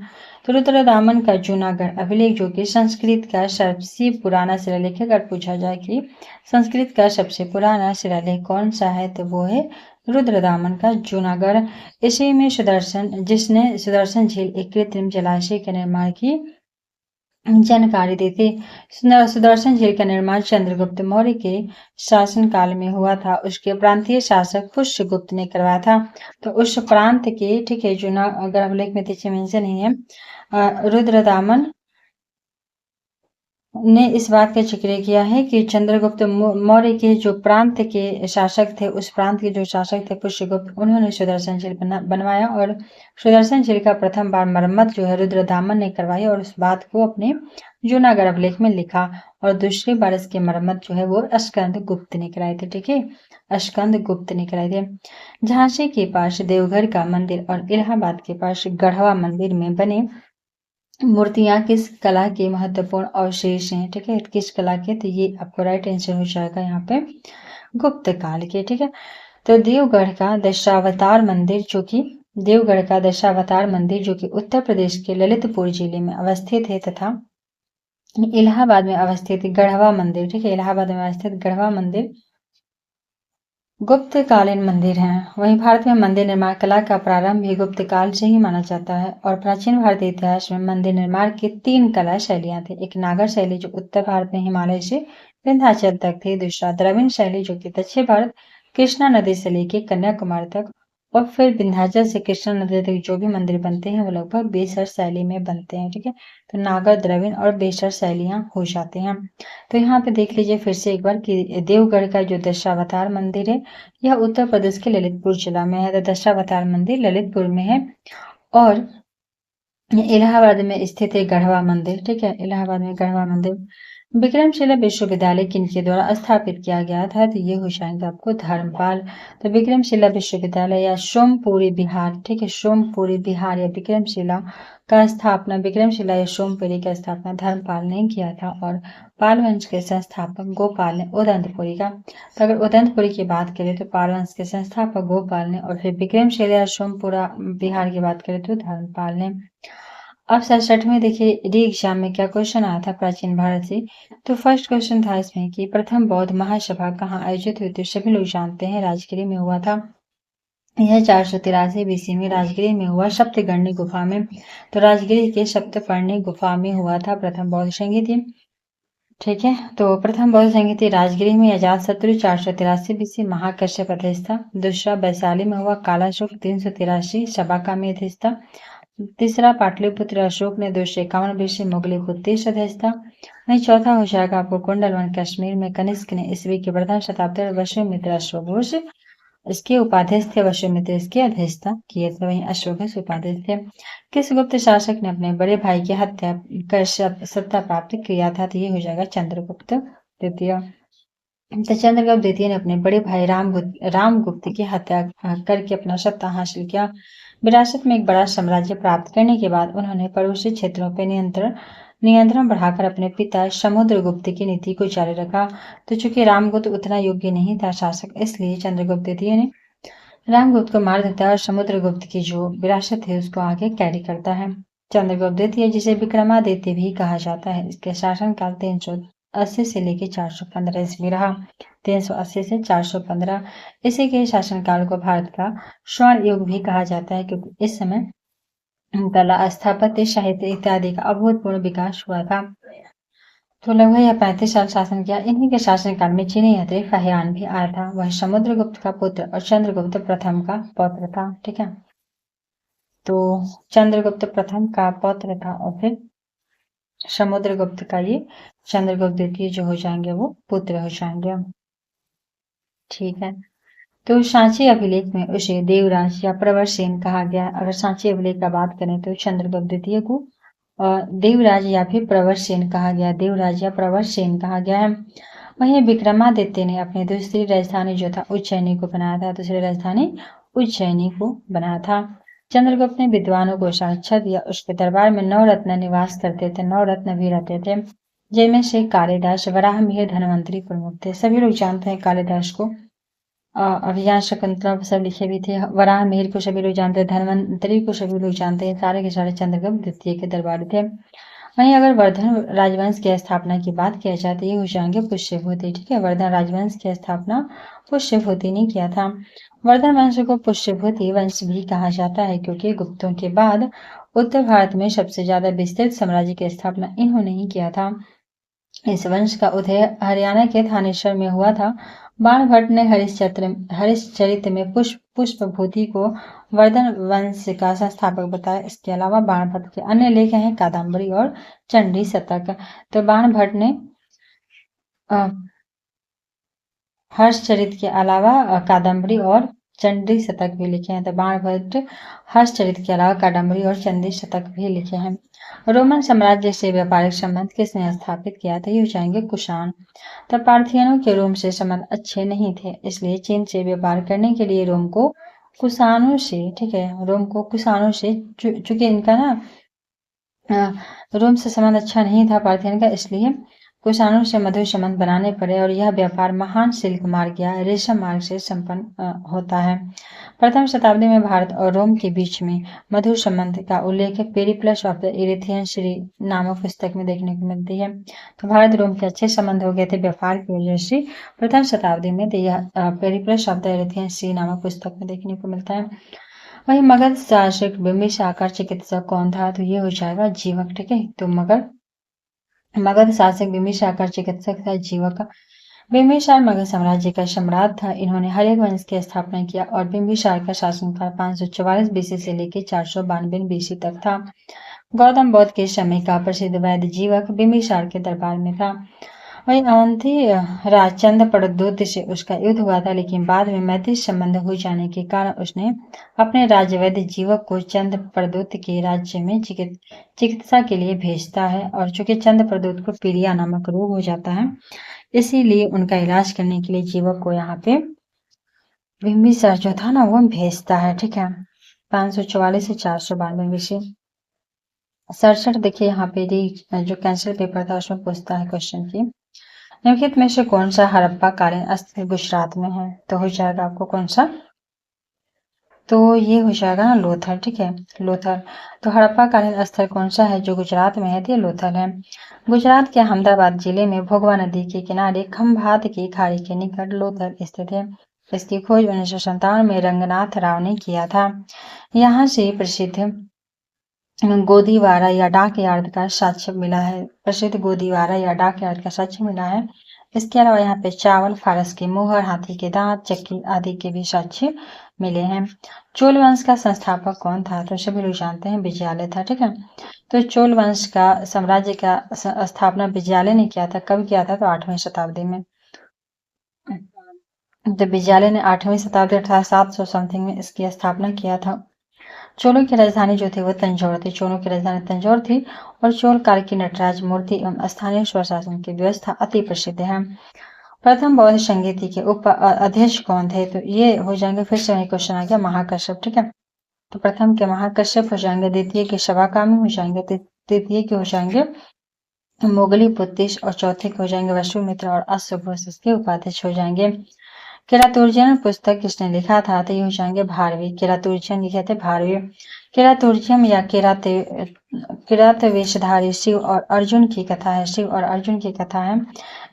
तो रुद्रदामन का जूनागढ़ अभिलेख जो कि संस्कृत का सबसे पुराना शिलालेख है, अगर पूछा जाए कि संस्कृत का सबसे पुराना शिलालेख कौन सा है तो वो है रुद्रदामन का जूनागढ़। इसी में जिसने सुदर्शन झील एक कृत्रिम जलाशय के निर्माण की जानकारी दी थी। सुदर्शन झील का निर्माण चंद्रगुप्त मौर्य के शासनकाल में हुआ था। उसके प्रांतीय शासक पुष्यगुप्त ने करवाया था। तो उस प्रांत के, ठीक है, जूनागढ़ अभिलेख में पीछे मेंशन नहीं है, रुद्रदामन ने इस बात का जिक्र किया है कि चंद्रगुप्त मौर्य के जो प्रांत के शासक थे, उस प्रांत के जो शासक थे पुष्यगुप्त, उन्होंने सुदर्शन झील बनवाया और सुदर्शन झील का प्रथम बार मरम्मत जो है रुद्रदामन ने करवाई और उस बात को अपने जूनागढ़ अभिलेख में लिखा। और दूसरी बार इसकी मरम्मत जो है वो स्कंद गुप्त ने कराई थी, ठीक है, स्कंद गुप्त ने कराई थी। झांसी के पास देवघर का मंदिर और इलाहाबाद के पास गढ़वा मंदिर में बने मूर्तियां किस कला के महत्वपूर्ण अवशेष हैं? ठीक है, किस कला के? तो ये आपको राइट आंसर हो जाएगा यहाँ पे गुप्त काल के, ठीक है। तो देवगढ़ का दशावतार मंदिर जो कि उत्तर प्रदेश के ललितपुर जिले में अवस्थित है तथा इलाहाबाद में अवस्थित गढ़वा मंदिर, ठीक है, इलाहाबाद में अवस्थित गढ़वा मंदिर गुप्तकालीन मंदिर हैं। वहीं भारत में मंदिर निर्माण कला का प्रारंभ भी गुप्त काल से ही माना जाता है और प्राचीन भारतीय इतिहास में मंदिर निर्माण की 3 कला शैलियां थी। एक नागर शैली जो उत्तर भारत में हिमालय से विंध्याचल तक थी, दूसरा द्रविड़ शैली जो कि दक्षिण भारत कृष्णा नदी से लेकर कन्याकुमारी तक और फिर विंध्याचल से कृष्णा नदी तक जो भी मंदिर बनते हैं वो लगभग बेसर शैली में बनते हैं, ठीक है। तो नागर, द्रविड़ और बेसर शैलियां हो जाते हैं। तो यहाँ पे देख लीजिए फिर से एक बार कि देवगढ़ का जो दशावतार मंदिर है यह उत्तर प्रदेश के ललितपुर जिला में है। तो दशावतार मंदिर ललितपुर में है और इलाहाबाद में स्थित है गढ़वा मंदिर, ठीक है, इलाहाबाद में गढ़वा मंदिर। विक्रमशिला विश्वविद्यालय किनके द्वारा स्थापित किया गया था? तो ये हो जाएंगे आपको धर्मपाल। तो विक्रमशिला विश्वविद्यालय या सोमपुरी बिहार, ठीक है, सोमपुरी बिहार या विक्रमशिला का स्थापना, विक्रमशिला या सोमपुरी का स्थापना धर्मपाल ने किया था और पाल वंश के संस्थापक गोपाल ने उदंतपुरी का। तो अगर उदंतपुरी की बात करें तो पाल वंश के संस्थापक गोपाल ने, और फिर विक्रमशिला या सोमपुरा बिहार की बात करें तो धर्मपाल ने। अब 67 में देखिए री एग्जाम में क्या क्वेश्चन आया था प्राचीन भारत से। तो फर्स्ट क्वेश्चन था इसमें कि प्रथम बौद्ध महासभा कहाँ आयोजित हुई थी? सभी लोग जानते हैं राजगिरी में हुआ था। यह 483 बीसी में राजगिरी में हुआ, सप्तगर्णी गुफा में। तो राजगिरी के सप्तपर्णी गुफा में हुआ था प्रथम बौद्ध संगीति। ठीक है, तो प्रथम बौद्ध संगीति राजगिरी में, अजात शत्रु 483 बीसी महाकश्यप अध्यक्षता। दूसरा वैशाली में हुआ, कालाशोक 383 सबाका में अध्यक्षता। तीसरा पाटलिपुत्र अशोक ने 251 बीसी मुगली बुद्धिस्ट अध्यक्षता। वहीं चौथा हो जाएगा आपको कुंडलवन कश्मीर में कनिष्क ने ईस्वी की प्रथम शताब्दी में वशिष्ठ अश्वघोष इसके उपाध्यक्ष थे, वशिष्ठ इसकी अध्यक्षता किए थे, वहीं अश्वघोष उपाध्यक्ष थे। किस गुप्त शासक ने अपने बड़े भाई की हत्या कर सत्ता प्राप्त किया था? तो ये हो जाएगा चंद्रगुप्त द्वितीय। तो चंद्रगुप्त द्वितीय ने अपने बड़े भाई रामगुप्त की हत्या करके अपना सत्ता हासिल किया। विरासत में एक बड़ा साम्राज्य प्राप्त करने के बाद उन्होंने पड़ोसी क्षेत्रों पर नियंत्रण बढ़ाकर अपने पिता समुद्रगुप्त की नीति को जारी रखा। तो चूंकि रामगुप्त उतना योग्य नहीं था शासक, इसलिए चंद्रगुप्त द्वितीय ने रामगुप्त को मार देता है और समुद्रगुप्त की जो विरासत है उसको आगे कैरी करता है। चंद्रगुप्त द्वितीय, जिसे विक्रमादित्य भी कहा जाता है, इसके शासनकाल 380 से लेकर 415 ईस्वी रहा। 380 से 415 इसी के शासनकाल को भारत का स्वर्ण युग भी कहा जाता है, क्योंकि इस समय कला, स्थापत्य, साहित्य इत्यादि का अभूतपूर्व विकास हुआ था। तो लगभग यह 35 साल शासन किया। इन्हीं के शासनकाल में चीनी यात्री फाहियान भी आया था। वह समुद्रगुप्त का पुत्र और चंद्रगुप्त प्रथम का पौत्र था। ठीक है, तो चंद्रगुप्त प्रथम का पौत्र था और फिर समुद्रगुप्त का ये चंद्रगुप्त द्वितीय जो हो जाएंगे वो पुत्र हो जाएंगे। ठीक है, तो सांची अभिलेख में उसे देवराज या प्रवरसेन कहा गया। अगर सांची अभिलेख का बात करें तो चंद्रगुप्त द्वितीय को देवराज या फिर प्रवरसेन कहा गया, देवराज या प्रवरसेन कहा गया है। वहीं विक्रमादित्य ने अपनी दूसरी राजधानी जो था उज्जैनी को बनाया था, दूसरी राजधानी उज्जैनी को बनाया था। चंद्रगुप्त ने विद्वानों को साक्षात दिया। उसके दरबार में 9 रत्न निवास करते थे, 9 रत्न भी रहते थे, जिनमें से कालिदास, वराहमिहिर, धन्वंतरी प्रमुख थे। सभी लोग जानते हैं कालिदास को, अभिज्ञान शकुंतला सब लिखे भी थे। वराहमिहिर को सभी लोग जानते हैं, धन्वंतरी को सभी लोग जानते हैं, सारे के सारे चंद्रगुप्त द्वितीय के दरबारी थे। वहीं अगर वर्धन राजवंश की स्थापना की बात किया जाए तो ये हो जाएंगे पुष्यभूति। ठीक है, वर्धन राजवंश की स्थापना पुष्यभूति ने किया था। वर्धन वंश को पुष्यभूति वंश भी कहा जाता है, क्योंकि गुप्तों के बाद उत्तर भारत में सबसे ज्यादा विस्तृत साम्राज्य की स्थापना इन्होंने ही किया था। इस वंश का उदय हरियाणा के थानेश्वर में हुआ था। बाणभट्ट ने हरिश्चरित में पुष्पभूति को वर्धन वंश का संस्थापक बताया। इसके अलावा बाणभट्ट के अन्य लेख हैं कादम्बरी और चंडी शतक। तो बाणभट्ट ने हर्षचरित के अलावा कादम्बरी और चंडी शतक भी लिखे हैं। तो बाणभट्ट हर्षचरित के अलावा कादम्बरी और चंडी शतक भी लिखे हैं। रोमन साम्राज्य से व्यापारिक संबंध किसने स्थापित किया था? ये हो जाएंगे कुषाण। तब पार्थियनों के रोम से संबंध अच्छे नहीं थे, इसलिए चीन से व्यापार करने के लिए रोम को कुषाणों से, ठीक है, रोम को कुषाणों से, चूंकि इनका ना रोम से संबंध अच्छा नहीं था पार्थियन का, इसलिए कुषाणों से मधुर संबंध बनाने पड़े और यह व्यापार महान सिल्क मार्ग या रेशम मार्ग से संपन्न होता है। प्रथम शताब्दी में भारत और रोम के बीच में मधुर संबंध का उल्लेख पेरिप्लस ऑफ द इरिथियन श्री नामक पुस्तक में देखने को मिलती है। तो भारत रोम के अच्छे संबंध हो गए थे व्यापार की वजह से प्रथम शताब्दी में। तो यह पेरिप्लस ऑफ द इरिथियन श्री नामक पुस्तक में देखने को मिलता है। वही मगध शासक बिंबिसाकर चिकित्सक कौन था? तो ये हो जाएगा जीवक। ठीक है, तो मगध शासक बिंबिसाकर चिकित्सक था, जीवक। बिंबिसार मगध साम्राज्य का सम्राट था। इन्होंने हर्यक वंश की स्थापना किया और बिंबिसार का शासनकाल 544 बीसी से लेकर 492 बीसी तक था। गौतम बुद्ध के समय का प्रसिद्ध वैद्य जीवक बिंबिसार के दरबार में था। वही अवंती राजचंद प्रद्योत से उसका युद्ध हुआ था, लेकिन बाद में मैत्री संबंध हो जाने के कारण उसने अपने राज्यवैद्य जीवक को चंद प्रद्योत के राज्य में चिकित्सा के लिए भेजता है। और चूंकि चंद प्रद्योत को पीलिया नामक रोग हो जाता है, इसीलिए उनका इलाज करने के लिए जीवक को यहाँ पे बिम्बिसार जो था ना वो भेजता है। ठीक है, 544 से 492 विषय 67। देखिए यहाँ पे जो कैंसर पेपर था उसमें पूछता है क्वेश्चन की निम्नलिखित में से कौन सा हड़प्पा कालीन स्थल गुजरात में है? तो हो जाएगा आपको कौन सा, तो ये हो जाएगा ना लोथल। ठीक है, लोथल। तो हड़प्पा कालीन स्थल कौन सा है जो गुजरात में है? तो ये लोथल है। गुजरात के अहमदाबाद जिले में भोगवा नदी के किनारे खंभात की खाड़ी के निकट लोथल स्थित है। इसकी खोज 1957 में रंगनाथ राव ने किया था। यहाँ से प्रसिद्ध गोदीवारा या डाक यार्ड का साक्ष्य मिला है। प्रसिद्ध गोदीवारा या डाक यार्ड का साक्ष्य मिला है। इसके अलावा यहाँ पे चावल, फारस की मोहर, हाथी के दांत, चक्की आदि के भी साक्ष्य मिले हैं। चोल वंश का संस्थापक कौन था? तो सभी लोग जानते हैं विजयालय था। ठीक है, तो चोल वंश का साम्राज्य का स्थापना विजयालय ने किया था। कब किया था? तो 8वीं शताब्दी में। तो विजयालय ने 8वीं शताब्दी अर्थात 700 समथिंग में इसकी स्थापना किया था। चोलों की राजधानी जो थी वो तंजौर थी। चोलों की राजधानी तंजौर थी और चोल काल की नटराज मूर्ति एवं स्थानीय स्वशासन की व्यवस्था अति प्रसिद्ध है। प्रथम बौद्ध संगीति के उप अध्यक्ष कौन थे? तो ये हो जाएंगे, फिर से वही क्वेश्चन आ गया, महाकश्यप। ठीक है, तो प्रथम के महाकश्यप हो जाएंगे, द्वितीय के शवाकामी हो जाएंगे, तृतीय के हो जाएंगे मोगली पुत्तिश और चौथे के हो जाएंगे वसुमित्र और अश्वघोष इसके उपाध्यक्ष हो जाएंगे। केरातुर्जियन पुस्तक किसने लिखा था? तो ये हो जाएंगे भारवी। केरातुर्जियन लिखे थे भारवी। केरातुर्जियम या किरात वेशधारी शिव और अर्जुन की कथा है। शिव और अर्जुन की कथा है।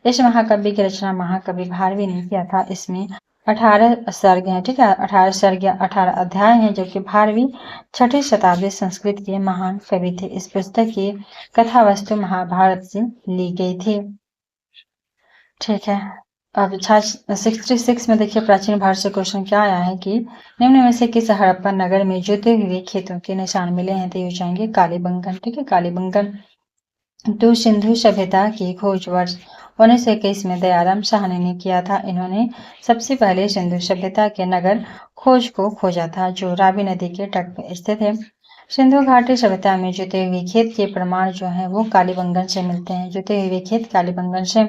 इस महाकाव्य की रचना महाकवि भारवी ने किया था। इसमें 18 सर्ग हैं। ठीक है, 18 सर्ग या 18 अध्याय हैं, जबकि भारवी 6ठी शताब्दी संस्कृत के महान कवि थे। इस पुस्तक की कथा वस्तु महाभारत से ली गई थी। ठीक है, अब 66 में देखिए प्राचीन भारत से क्वेश्चन क्या आया है कि निम्न में से किस हड़प्पा नगर में जुते हुए खेतों के निशान मिले हैं? तो ये हो जाएंगे कालीबंगन। ठीक है, कालीबंगन। तो सिंधु सभ्यता की खोज वर्ष 1921 में दयाराम साहनी ने किया था। इन्होंने सबसे पहले सिंधु सभ्यता के नगर खोज को खोजा था, जो रावी नदी के तट पर स्थित है। सिंधु घाटी सभ्यता में जुते हुए खेत के प्रमाण जो है वो कालीबंगन से मिलते हैं। जुते हुए खेत कालीबंगन से।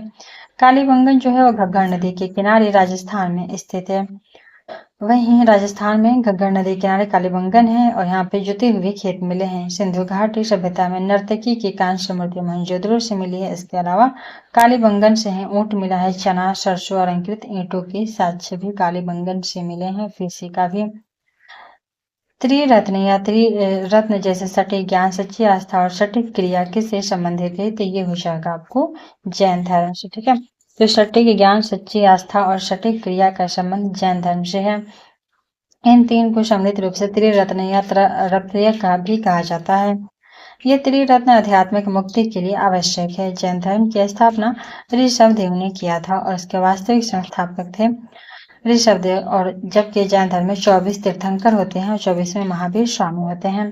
कालीबंगन जो है वो घग्गर नदी के किनारे राजस्थान में स्थित है। वहीं राजस्थान में घग्गर नदी के किनारे कालीबंगन है और यहाँ पे जुते हुए खेत मिले हैं। सिंधु घाटी सभ्यता में नर्तकी की कांस्य मूर्ति मोहनजोदड़ो से मिली है। इसके अलावा कालीबंगन से है ऊंट मिला है, चना, सरसों और अंकुरित ईंटों के साक्ष्य भी कालीबंगन से मिले हैं। फीसी का भी। त्रिरत्न या त्रिरत्न जैसे सटीक ज्ञान, सच्ची आस्था और सटीक क्रिया किससे संबंधित है? तो ये हो जाएगा आपको जैन धर्म से। ठीक है, तो सटीक ज्ञान, सच्ची आस्था और सटीक क्रिया का संबंध जैन धर्म से है। इन तीन को सम्मिलित रूप से त्रिरत्न या त्रय का भी कहा जाता है। ये त्रिरत्न आध्यात्मिक मुक्ति के लिए आवश्यक है। जैन धर्म की स्थापना ऋषभदेव ने किया था और इसके वास्तविक संस्थापक थे ऋषभदेव। और जबकि जैन धर्म में 24 तीर्थंकर होते हैं और 24वें महावीर स्वामी होते हैं।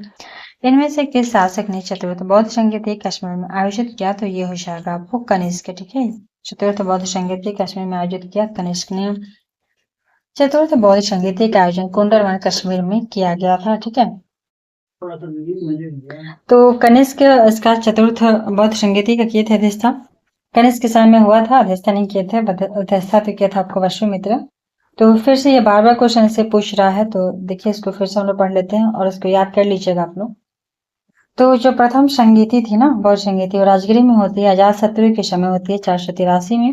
इनमें से किस शासक ने चतुर्थ बौद्ध संगीति कश्मीर में आयोजित किया? तो ये हो जाएगा आपको कनिष्क। ठीक है, चतुर्थ बौद्ध संगीति कश्मीर में आयोजित किया कनिष्क ने। चतुर्थ बौद्ध संगीति का आयोजन कुंडलवन कश्मीर में किया गया था। ठीक है, तो कनिष्क इसका चतुर्थ बौद्ध संगीति का किए थे अध्यक्षता। कनिष्क के समय में हुआ था, अध्यक्षता नहीं किए थे, अध्यक्षता तो किया था आपको वसुमित्र। तो फिर से ये बार बार क्वेश्चन से पूछ रहा है, तो देखिए इसको फिर से हम लोग पढ़ लेते हैं और इसको याद कर लीजिएगा आप लोग। तो जो प्रथम संगीति थी ना बौद्ध संगीति, वो राजगिरी में होती है, अजात शत्रु के समय होती है 483 में,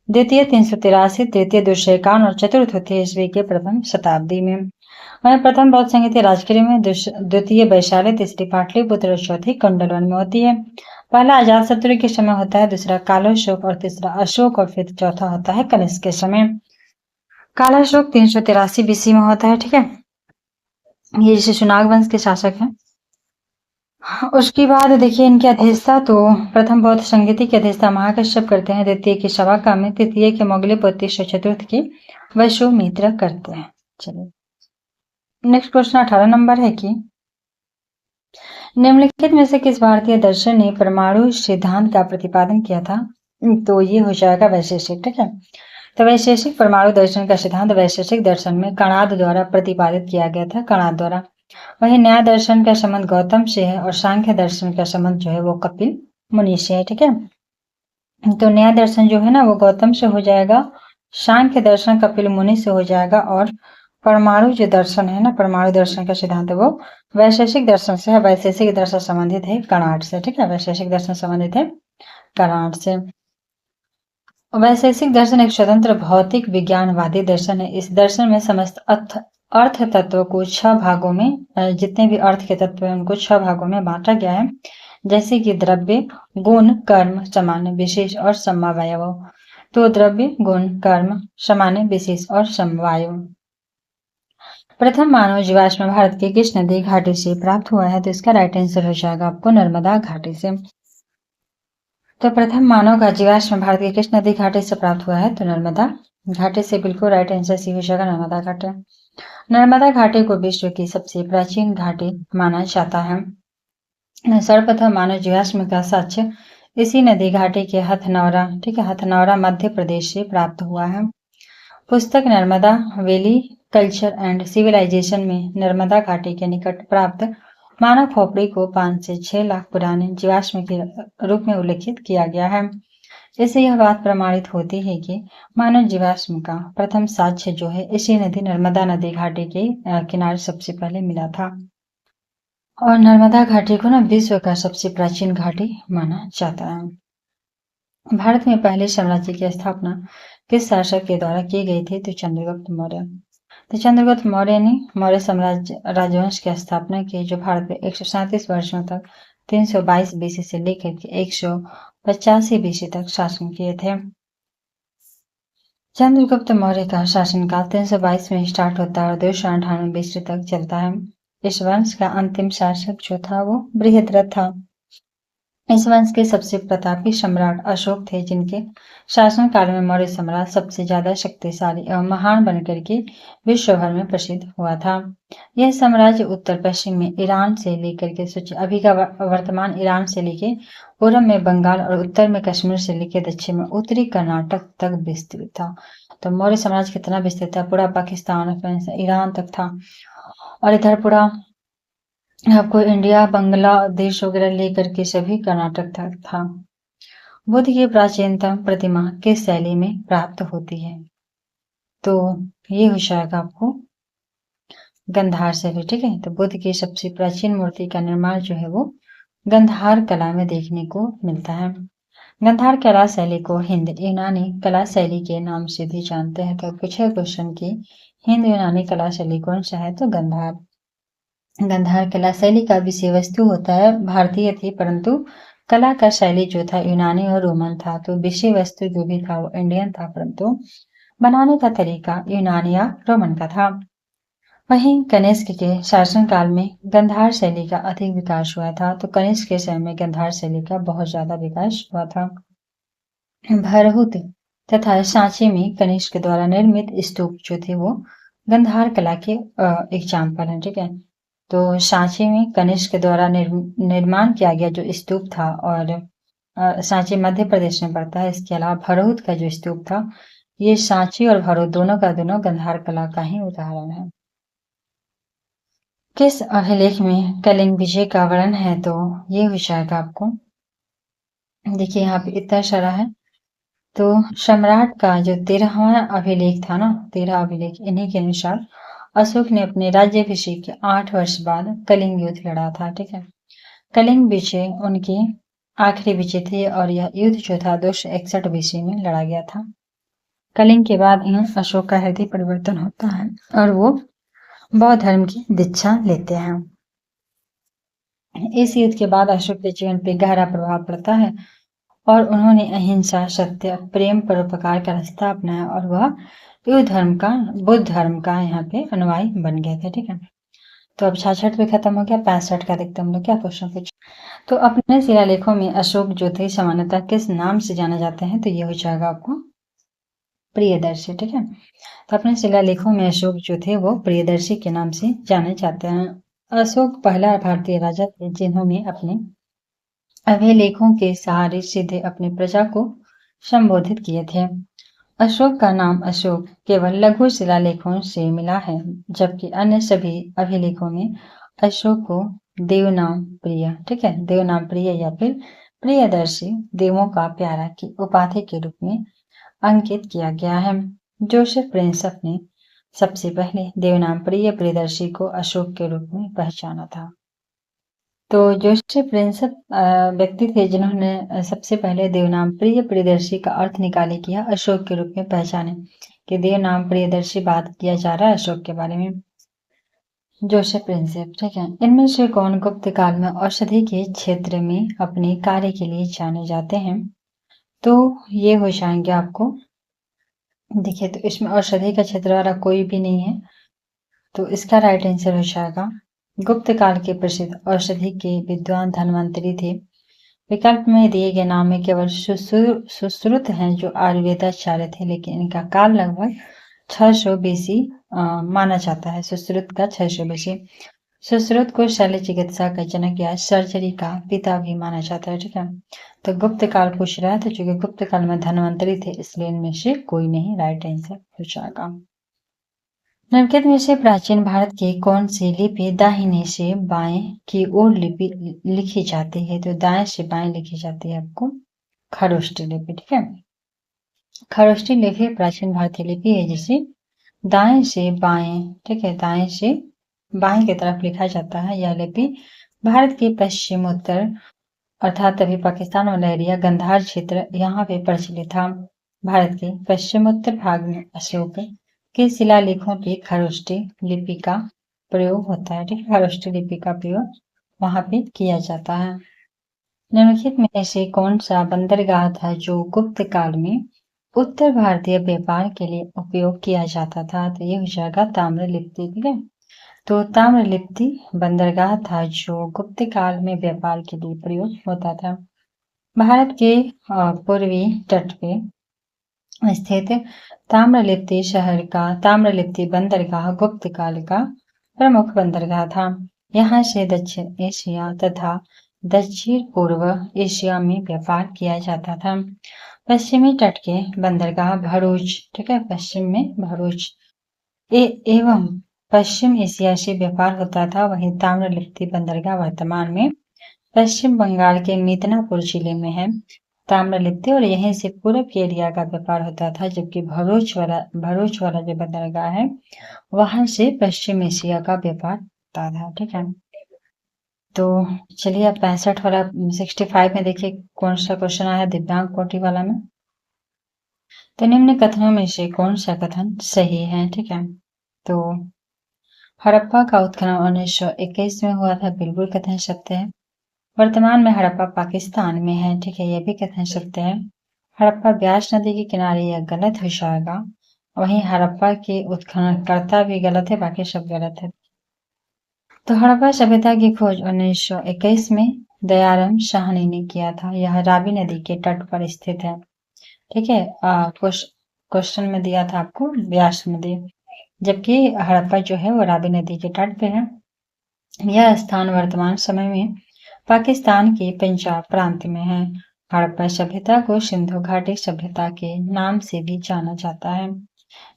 द्वितीय 383, तृतीय 251 और चतुर्थ होती है ईस्वी के प्रथम शताब्दी में। वहीं प्रथम बौद्ध संगीति राजगिरी में, द्वितीय वैशाली, तीसरी पाटलिपुत्र और चौथी कुंडलवन में होती है। पहला अजात शत्रु के समय होता है, दूसरा कालाशोक और तीसरा अशोक और फिर चौथा होता है कनिष्क के समय। कालाशोक 383 बीसी में होता है। ठीक है, ये जैसे सुनाग वंश के शासक हैं। उसके बाद देखिए इनकी अध्यक्षता, तो प्रथम बौद्ध संगीति की अध्यक्षता महाकश्यप करते हैं, द्वितीय की शवाकामी, तृतीय के मोगली पुत्तिश, चतुर्थ की वसुमित्र करते हैं। चलिए नेक्स्ट क्वेश्चन 18 नंबर है कि निम्नलिखित में से किस भारतीय दर्शन ने परमाणु सिद्धांत का प्रतिपादन किया था? तो ये हो जाएगा वैशेषिक, ठीक है। तो वैशेषिक परमाणु दर्शन का सिद्धांत वैशेषिक दर्शन में कणाद द्वारा प्रतिपादित किया गया था, कणाद द्वारा। वही न्याय दर्शन का संबंध गौतम से है और सांख्य दर्शन का संबंध जो है वो कपिल मुनि से है, ठीक है। तो न्याय दर्शन जो है ना वो गौतम से हो जाएगा, सांख्य दर्शन कपिल मुनि से हो जाएगा, और परमाणु जो दर्शन है ना, परमाणु दर्शन का सिद्धांत है वो वैशेषिक दर्शन से है। वैशेषिक दर्शन संबंधित है कणाद से, ठीक है। वैशेषिक दर्शन संबंधित है कणाद से। वैशेषिक दर्शन एक स्वतंत्र भौतिक विज्ञानवादी दर्शन है। इस दर्शन में समस्त अर्थ तत्व को 6 भागों में, जितने भी अर्थ के तत्व हैं उनको 6 भागों में बांटा गया है, जैसे कि द्रव्य, गुण, कर्म, सामान्य, विशेष और समवाय। तो द्रव्य, गुण, कर्म, सामान्य, विशेष और समवाय। प्रथम मानव जीवाश्म भारत के किस नदी घाटी से प्राप्त हुआ है? तो इसका राइट आंसर हो जाएगा आपको नर्मदा घाटी से। तो प्रथम मानव का जीवाश्म भारत के किस नदी घाटी से प्राप्त हुआ है? तो नर्मदा घाटी से। बिल्कुल राइट आंसर सी हो जाएगा नर्मदा घाटी। नर्मदा घाटी को विश्व की सबसे प्राचीन घाटी माना जाता है। सर्वप्रथम मानव जीवाश्म का साक्ष्य इसी नदी घाटी के हथनौरा, ठीक है, हथनौरा मध्य प्रदेश से प्राप्त हुआ है। पुस्तक Narmada valley culture and civilization में नर्मदा घाटी के निकट प्राप्त मानव खोपड़ी को 5 से 6 लाख पुराने जीवाश्म के रूप में उल्लेखित किया गया है। इससे यह बात प्रमाणित होती है कि मानव जीवाश्म का प्रथम साक्ष्य जो है इसी नदी नर्मदा नदी घाटी के किनारे सबसे पहले मिला था। और नर्मदा घाटी को ना विश्व का सबसे प्राचीन घाटी माना जाता है। भारत में पहले साम्राज्य की स्थापना किस शासक के द्वारा की गई थी? तो चंद्रगुप्त मौर्य। तो चंद्रगुप्त मौर्य ने मौर्य साम्राज्य राजवंश की स्थापना की, जो भारत में 137 वर्षों तक 322 बीसी से लेकर के 185 बीसी तक शासन किए थे। चंद्रगुप्त मौर्य का शासनकाल 322 में स्टार्ट होता है और 298 बीसी तक चलता है। इस वंश का अंतिम शासक जो था वो बृहद्रथ था। इस वंश के सबसे प्रतापी सम्राट अशोक थे, जिनके शासनकाल में मौर्य साम्राज्य सबसे ज्यादा शक्तिशाली एवं महान बनकर के विश्व भर में प्रसिद्ध हुआ था। यह साम्राज्य उत्तर पश्चिम में ईरान से लेकर के सोचिए अभी का वर्तमान ईरान से लेकर पूर्व में बंगाल और उत्तर में कश्मीर से लेकर दक्षिण में उत्तरी कर्नाटक तक विस्तृत था। तो मौर्य साम्राज्य कितना विस्तृत था? पूरा पाकिस्तान, अफगानिस्तान, ईरान तक था, और इधर पूरा आपको इंडिया, बांग्लादेश वगैरह लेकर के सभी कर्नाटक तक था। बुद्ध की प्राचीनतम प्रतिमा किस शैली में प्राप्त होती है? तो ये हो जाएगा आपको गंधार शैली, ठीक है। तो बुद्ध की सबसे प्राचीन मूर्ति का निर्माण जो है वो गंधार कला में देखने को मिलता है। गंधार कला शैली को हिंद यूनानी कला शैली के नाम से भी जानते हैं। तो पूछे क्वेश्चन की हिंद यूनानी कला शैली कौन सा है? तो गंधार। गंधार कला शैली का विषय वस्तु होता है भारतीय थी, परंतु कला का शैली जो था यूनानी और रोमन था। तो विषय वस्तु जो भी था वो इंडियन था, परंतु बनाने का तरीका यूनानी या रोमन का था। वहीं कनिष्क के शासनकाल में गंधार शैली का अधिक विकास हुआ था। तो कनिष्क के समय में गंधार शैली का बहुत ज्यादा विकास हुआ था। भरहुत तथा सांची में कनिष्क द्वारा निर्मित स्तूप जो थे वो गंधार कला के एग्जाम्पल हैं, ठीक है। तो सांची में कनिष्क द्वारा निर्माण किया गया जो स्तूप था, और सांची मध्य प्रदेश में पड़ता है। इसके अलावा भरहुत का जो स्तूप था, ये सांची और भरहुत दोनों का दोनों गंधार कला का ही उदाहरण है। किस अभिलेख में कलिंग विजय का वर्णन है? तो ये हो जाएगा आपको, देखिए यहाँ पे इतना सारा है। तो सम्राट का जो 13वां अभिलेख था ना, 13 अभिलेख, इन्हीं के अनुसार अशोक ने अपने राज्याभिषेक के 8 वर्ष बाद कलिंग युद्ध लड़ा था, ठीक है। कलिंग विजय उनकी आखिरी विजय थी और यह युद्ध जो था 261 बीसी में लड़ा गया था। कलिंग के बाद अशोक का हृदय परिवर्तन होता है और वो बौद्ध धर्म की दीक्षा लेते हैं। इस युद्ध के बाद अशोक के जीवन पर गहरा प्रभाव पड़ता है और उन्होंने अहिंसा, सत्य, प्रेम, परोपकार का रास्ता अपनाया और वह बुद्ध धर्म का यहाँ पे अनुयायी बन गए थे, ठीक है। तो अब 66 पे खत्म हो गया, 65 का देखते हम लोग क्या क्वेश्चन पूछे। तो अपने शिलालेखों में अशोक जो थे सामान्यतः किस नाम से जाने जाते हैं? तो ये हो जाएगा आपको प्रियदर्शी, ठीक है। तो अपने शिलालेखों में अशोक जो थे वो प्रियदर्शी के नाम से जाने जाते हैं। अशोक पहला भारतीय राजा थे जिन्होंने अपने अभिलेखों के सहारे सीधे अपनी प्रजा को संबोधित किए थे। अशोक का नाम अशोक केवल लघु शिलालेखों से मिला है, जबकि अन्य सभी अभिलेखों में अशोक को देवनाम प्रिय, ठीक है, देवनाम प्रिय या फिर प्रियदर्शी, देवों का प्यारा की उपाधि के रूप में अंकित किया गया है। जोसेफ प्रिंसप ने सबसे पहले देवनाम प्रिय प्रियदर्शी को अशोक के रूप में पहचाना था। तो जोसेफ प्रिंसप व्यक्ति थे जिन्होंने सबसे पहले देवनाम प्रिय प्रियदर्शी का अर्थ निकाले किया अशोक के रूप में पहचाने कि देवनाम प्रियदर्शी बात किया जा रहा है अशोक के बारे में। जोसेफ प्रिंसप, ठीक है। इनमें से कौन गुप्त काल में औषधि के क्षेत्र में अपने कार्य के लिए जाने जाते हैं? तो ये हो जाएंगे आपको, देखिए तो इसमें औषधि का क्षेत्र वाला कोई भी नहीं है, तो इसका राइट आंसर हो जाएगा गुप्त काल के प्रसिद्ध औषधि के विद्वान धन्वंतरी थे। विकल्प में दिए गए नाम में केवल सुश्रुत हैं जो आयुर्वेदाचार्य थे, लेकिन इनका काल लगभग 600 बीसी माना जाता है। सुश्रुत का 600 बीसी। सुश्रुत को शल्य चिकित्सा का जनक या सर्जरी का पिता भी माना जाता है, ठीक है। तो गुप्त काल पूछ रहा है, तो चूंकि गुप्त काल में धन्वंतरी थे इसलिए इनमें से कोई नहीं राइट आंसर हो जाएगा। निम्नलिखित में से प्राचीन भारत की कौन सी लिपि दाहिने से बाएं की ओर लिपि लिखी जाती है? तो दाएं से बाएं लिखी जाती है आपको खरोष्टी लिपि, ठीक है। खरोष्टी लिपि प्राचीन भारतीय लिपि है जिसे दाएं से बाएं, ठीक है, दाएं से बाएं की तरफ लिखा जाता है। यह लिपि भारत के पश्चिम उत्तर अर्थात अभी पाकिस्तान वाला एरिया गंधार क्षेत्र यहाँ पे प्रचलित था। भारत के पश्चिम उत्तर भाग में अशोक के शिलालेखों की खरोष्टी लिपि का प्रयोग होता है, ठीक है। खरोष्टी लिपि का प्रयोग वहां पे किया जाता है। निम्नलिखित में से कौन सा बंदरगाह था जो गुप्त काल में उत्तर भारतीय व्यापार के लिए उपयोग किया जाता था? तो ये हो जाएगा ताम्रलिप्ति, ठीक है। तो ताम्रलिप्ति बंदरगाह था जो गुप्त काल में व्यापार के लिए प्रयोग होता था। भारत के पूर्वी तट पे स्थित ताम्रलिप्ति शहर का ताम्रलिप्ति बंदरगाह गुप्त काल का प्रमुख बंदरगाह था। यहाँ से दक्षिण एशिया तथा दक्षिण पूर्व एशिया में व्यापार किया जाता था। पश्चिमी तट के बंदरगाह भरूच, ठीक है, पश्चिम में भरूच एवं पश्चिम एशिया से व्यापार होता था। वहीं ताम्रलिप्ति बंदरगाह वर्तमान में पश्चिम बंगाल के मिदनापुर जिले में है ताम्रलिप्ति, और यहीं से पूर्व के एरिया का व्यापार होता था, जबकि भरूच वाला जो बंदरगाह है वहां से पश्चिम एशिया का व्यापार होता था, ठीक है। तो चलिए अब 65 वाला 65 में देखिए कौन सा क्वेश्चन आया दिव्यांग कोटि वाला में। तो निम्न कथनों में से कौन सा कथन सही है, ठीक है। तो हड़प्पा का उत्खनन 1921 में हुआ था, बिल्कुल कथन सत्य है। वर्तमान में हड़प्पा पाकिस्तान में है, ठीक है, यह भी कथन सत्य है। हड़प्पा ब्यास नदी के किनारे, यह गलत हो जाएगा। वहीं हड़प्पा के उत्खननकर्ता भी गलत है, बाकी सब गलत है। तो हड़प्पा सभ्यता की खोज 1921 में दयाराम साहनी ने किया था। यह रावी नदी के तट पर स्थित है, ठीक है। क्वेश्चन में दिया था आपको ब्यास नदी, जबकि हड़प्पा जो है वो रावी नदी के तट पे है। यह स्थान वर्तमान समय में पाकिस्तान के पंजाब प्रांत में है। हड़प्पा सभ्यता को सिंधु घाटी सभ्यता के नाम से भी जाना जाता है।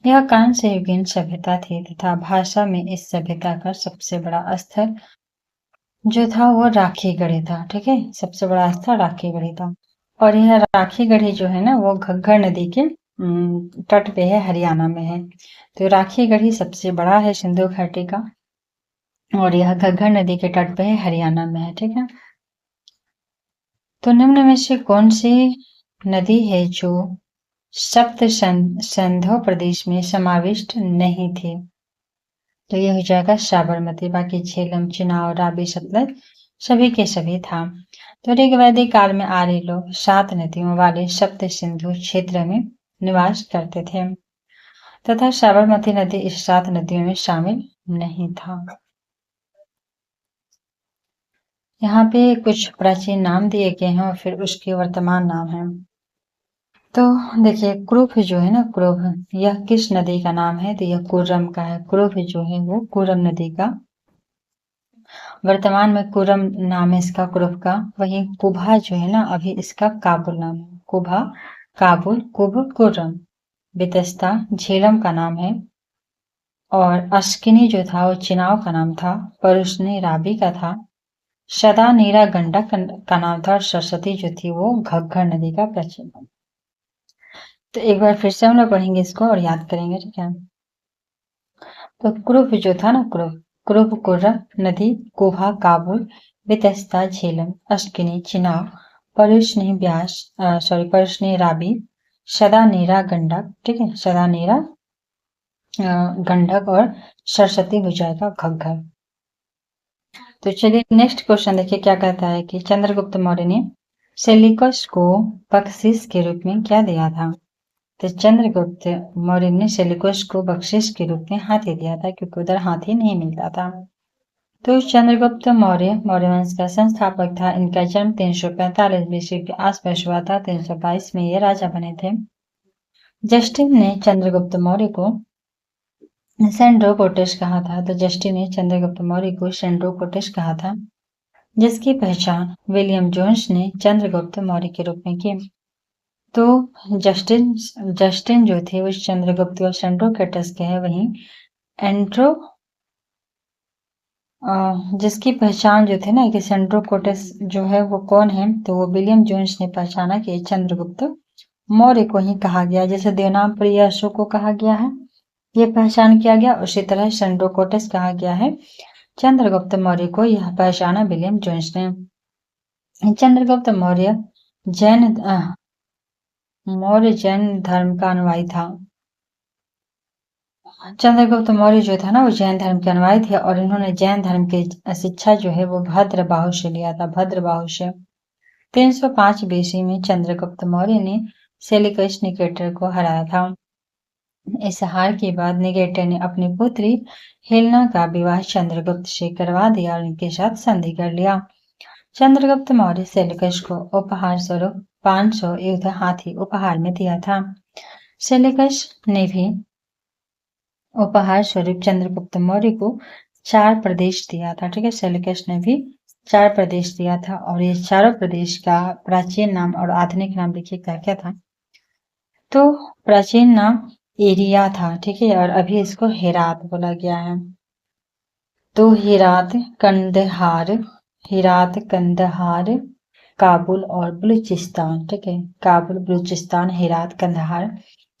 यह कांस्य युगीन सभ्यता थी तथा भाषा में इस सभ्यता का सबसे बड़ा स्थल जो था वो राखीगढ़ी था, ठीक है। सबसे बड़ा स्थल राखीगढ़ी था, और यह राखीगढ़ी जो है ना वो घग्गर नदी के तट पे है, हरियाणा में है। तो राखीगढ़ी सबसे बड़ा है सिंधु घाटी का, और यह घग्गर नदी के तट पे है, हरियाणा में है, ठीक है। तो निम्न में से कौन सी नदी है जो सप्त सिंधु प्रदेश में समाविष्ट नहीं थी? तो ये हो जाएगा साबरमती। बाकी झेलम, चिनाव, रावी, सतलज सभी के सभी था। तो ऋग्वैदिक काल में आर्य लोग 7 नदियों वाले सप्त सिंधु क्षेत्र में निवास करते थे तथा साबरमती नदी इस 7 नदियों में शामिल नहीं था। यहाँ पे कुछ प्राचीन नाम दिए गए हैं और फिर उसके वर्तमान नाम है। तो देखिए कुरुप जो है ना, कुरुप यह किस नदी का नाम है? तो यह कुरम का है। कुरुप जो है वो कुरम नदी का वर्तमान में कुरम नाम है इसका, कुरुप का। वहीं कुभा जो है ना अभी इसका काबुल नाम है, कुभा काबुल कुब कुर्रम, बेतस्ता झेलम का नाम है, और अश्किनी जो था वो चिनाव का नाम था, परुष्णी राबी का था, शदा नीरा गंडक का नाम था, और सरस्वती जो थी वो घग्घर नदी का प्राचीन नाम। तो एक बार फिर से हम लोग पढ़ेंगे इसको और याद करेंगे, ठीक है। तो क्रुप जो था ना, क्रुप कुर्र नदी, कुभा काबुल, बेतस्ता झेलम, अश्किनी चिनाव, परुष्णी ब्यास परुष्णी राबी, शदा नीरा गंडक, ठीक है, शदा नीरा गंडक, और सरस्वती हो जाएगा घग्घर। तो चलिए नेक्स्ट क्वेश्चन देखिए क्या कहता है कि चंद्रगुप्त मौर्य ने सेल्यूकस को बख्शिश के रूप में क्या दिया था। तो चंद्रगुप्त मौर्य ने सेल्यूकस को बख्शिश के रूप में हाथी दिया था, क्योंकि उधर हाथी नहीं मिलता था। तो चंद्रगुप्त मौर्य मौर्य वंश का संस्थापक था। इनका जन्म 345 बीसी के आसपास हुआ था। 322 में ये राजा बने थे। जस्टिन ने चंद्रगुप्त मौर्य को सेंड्रोकोटस कहा था। तो जस्टिन ने चंद्रगुप्त मौर्य को सेंड्रोकोटस कहा था, जिसकी पहचान विलियम जोन्स ने चंद्रगुप्त मौर्य के रूप में की। तो जस्टिन जो थे वो चंद्रगुप्त और सेंड्रोकोटस के हैं। वहीं एंड्रो जिसकी पहचान जो थे ना कि सेंड्रोकोटस जो है वो कौन है, तो वो विलियम जोन्स ने पहचाना कि चंद्रगुप्त मौर्य को ही कहा गया। जैसे देवनागरी अशोक को कहा गया है, ये पहचान किया गया, उसी तरह सेंड्रोकोटस कहा गया है। चंद्रगुप्त मौर्य को यह पहचाना विलियम जोन्स ने। चंद्रगुप्त मौर्य जैन धर्म का अनुयायी था। चंद्रगुप्त मौर्य जो था ना वो जैन धर्म के अनुयायी थे, और इन्होंने जैन धर्म की शिक्षा जो है वो भद्रबाहु से लिया था, भद्रबाहु से। 305 बीसी में चंद्रगुप्त मौर्य ने सेल्यूकस निकेटर को हराया था। इस हार के बाद निकेटर ने अपनी पुत्री हेलेना का विवाह चंद्रगुप्त से करवा दिया और उनके साथ संधि कर लिया। चंद्रगुप्त मौर्य सेल्यूकस को उपहार स्वरूप 500 युद्ध हाथी उपहार में दिया था। सेल्यूकस ने भी उपहार स्वरूप चंद्रगुप्त मौर्य को 4 प्रदेश दिया था। ठीक है, सेल्यूकस ने भी 4 प्रदेश दिया था, और ये चारों प्रदेश का प्राचीन नाम और आधुनिक नाम देखिए क्या क्या था। तो प्राचीन नाम एरिया था, ठीक है, और अभी इसको हेरात बोला गया है। तो हेरात, कंदहार, काबुल और बलूचिस्तान, ठीक है, काबुल, बलूचिस्तान, हेरात, कंदहार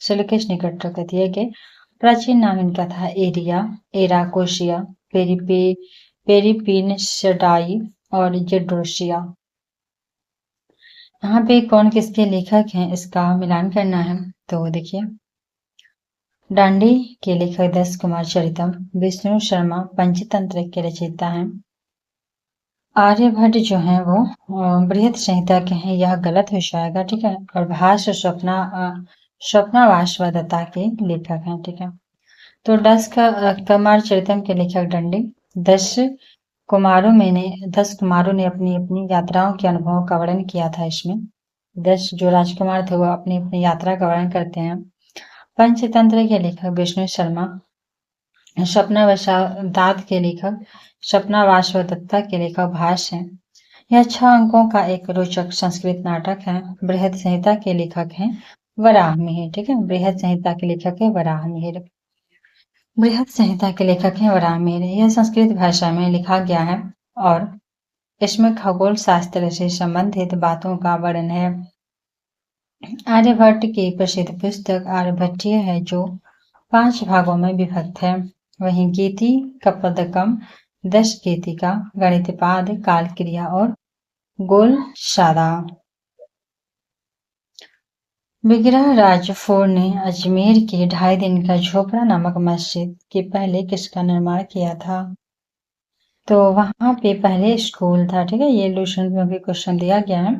सेल्यूकस निकट रख दिए गए। प्राचीन नाम इनका था एरिया, एराकोशिया, पेरिपिनसडाई और जेड्रोशिया। यहाँ पे कौन किसके लेखक हैं इसका मिलान करना है। तो देखिए, डांडी के लेखक दस कुमार चरितम, विष्णु शर्मा पंचतंत्र के रचयिता हैं। आर्यभट्ट जो हैं वो बृहत संहिता के हैं, यह गलत हो जाएगा, ठीक है। और भाष्य स्वप्नावासवदत्ता के लेखक हैं, ठीक है। तो 10 कुमार चरितम के लेखक दंडी। 10 कुमारों ने अपनी अपनी यात्राओं के अनुभवों का वर्णन किया था इसमें। 10 जो राजकुमार थे वो अपनी अपनी यात्रा का वर्णन करते हैं। पंचतंत्र के लेखक विष्णु शर्मा, स्वप्नावसादात के लेखक स्वप्नावासवदत्ता के लेखक भाष्य हैं। यह 6 अंकों का एक रोचक संस्कृत नाटक है। बृहत संहिता के लेखक हैं वराह मिहिर, ठीक है, बृहत संहिता के लेखक है वराह मिहिर। बृहत संहिता के लेखक हैं वराह मिहिर। यह संस्कृत भाषा में लिखा गया है और इसमें खगोल शास्त्र से संबंधित बातों का वर्णन है। आर्यभट्ट की प्रसिद्ध पुस्तक आर्यभट्टीय है, जो 5 भागों में विभक्त है। वहीं गीति कपदकम, 10 गीतिका, गणितपाद, काल क्रिया और गोल सादा। विग्रह राज फोर ने अजमेर के 2.5 दिन का झोपड़ा नामक मस्जिद के पहले किसका निर्माण किया था। तो वहां पे पहले स्कूल था, ठीक है, ये इल्यूशन में भी क्वेश्चन दिया गया है।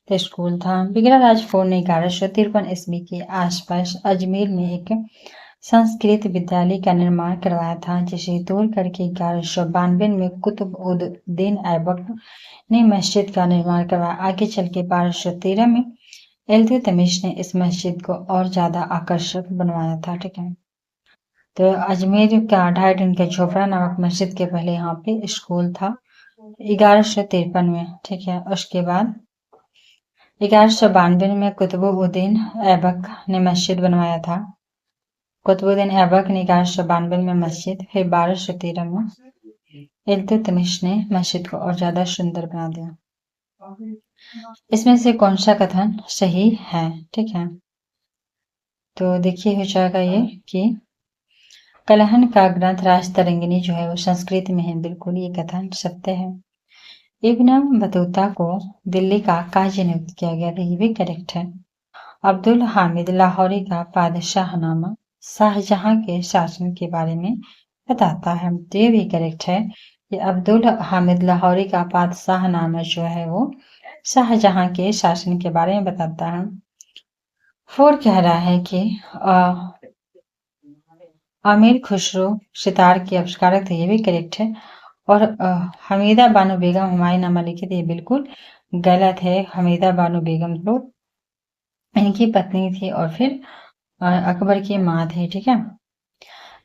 तो स्कूल था। विग्रहराज फोर ने 1153 ईस्वी के आसपास अजमेर में एक संस्कृत विद्यालय का निर्माण करवाया था, जिसे तोड़ करके 1192 में कुतुब उद दीन ऐबक ने मस्जिद का निर्माण करवाया। आगे चल के 1213 में इल्तुतमिश ने इस मस्जिद को और ज्यादा आकर्षक बनवाया था, ठीक है। तो अजमेर का 2.5 दिन के झोपड़ा नामक मस्जिद के पहले यहाँ पे स्कूल था 1153 में, ठीक है। उसके बाद 1192 में कुतुबुद्दीन ऐबक ने मस्जिद बनवाया था। कुतुबुद्दीन ऐबक ने 1192 में मस्जिद, फिर 1213 में इल्तुतमिश ने मस्जिद को और ज्यादा सुंदर बना दिया। इसमें से कौन सा कथन सही है? ठीक है, तो देखिए हो जाएगा ये कि कलहन का ग्रंथ राजतरंगिणी जो है वो संस्कृत में है। बिल्कुल ये कथन सत्य है। इब्न बतूता को दिल्ली का काजी नियुक्त किया गया था, ये भी करेक्ट है। अब्दुल हामिद लाहौरी का पादशाहनामा शाहजहां के शासन के बारे में बताता है, तो ये भी करेक्ट है। ये अब्दुल हामिद लाहौरी का पादशाहनामा जो है वो शाहजहां के शासन के बारे में बताता है। फोर कह रहा है कि अमीर खुसरो सितार के आविष्कारक थे, ये भी करेक्ट है। और हमीदा बानो बेगम हुमायूंनामा लिखे थे, ये बिल्कुल गलत है। हमीदा बानो बेगम तो इनकी पत्नी थी और फिर अकबर की माँ थी। ठीक है,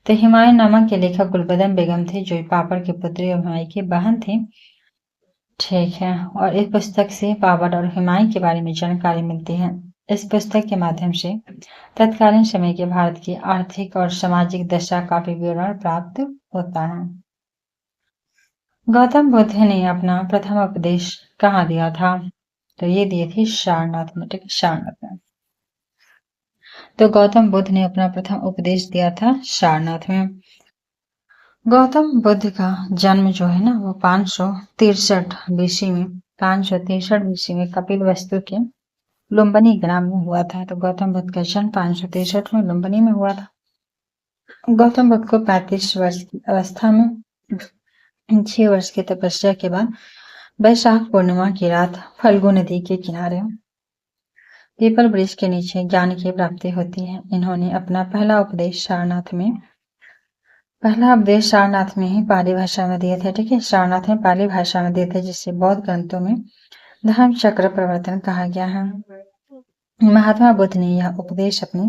तो हुमायूंनामा के लेखक गुलबदन बेगम थे जो बाबर की पुत्री और हुमायूं की बहन थी। ठीक है, और इस पुस्तक से बाबर और हुमायूं के बारे में जानकारी मिलती है। इस पुस्तक के माध्यम से तत्कालीन समय के भारत की आर्थिक और सामाजिक दशा का विवरण प्राप्त होता है। गौतम बुद्ध ने अपना प्रथम उपदेश कहाँ दिया था? तो ये दिए थे सारनाथ में। ठीक है, सारनाथ में। तो गौतम बुद्ध ने अपना प्रथम उपदेश दिया था सारनाथ में। गौतम बुद्ध का जन्म जो है ना वो 563 बीसी में 563 बीसी में कपिलवस्तु के लुम्बिनी ग्राम में हुआ था। तो गौतम बुद्ध का जन्म 563 में लुम्बिनी में हुआ था। गौतम बुद्ध को 35 वर्ष की अवस्था में 6 वर्ष की तपस्या के बाद वैशाख पूर्णिमा की रात फल्गु नदी के किनारे पीपल वृक्ष के नीचे ज्ञान की प्राप्ति होती है। इन्होंने अपना पहला उपदेश सारनाथ में ही पाली भाषा में दिए थे। ठीक है, सारनाथ में पाली भाषा में दिए थे, जिसे बौद्ध ग्रंथों में धर्म चक्र प्रवर्तन कहा गया है। महात्मा बुद्ध ने यह उपदेश अपने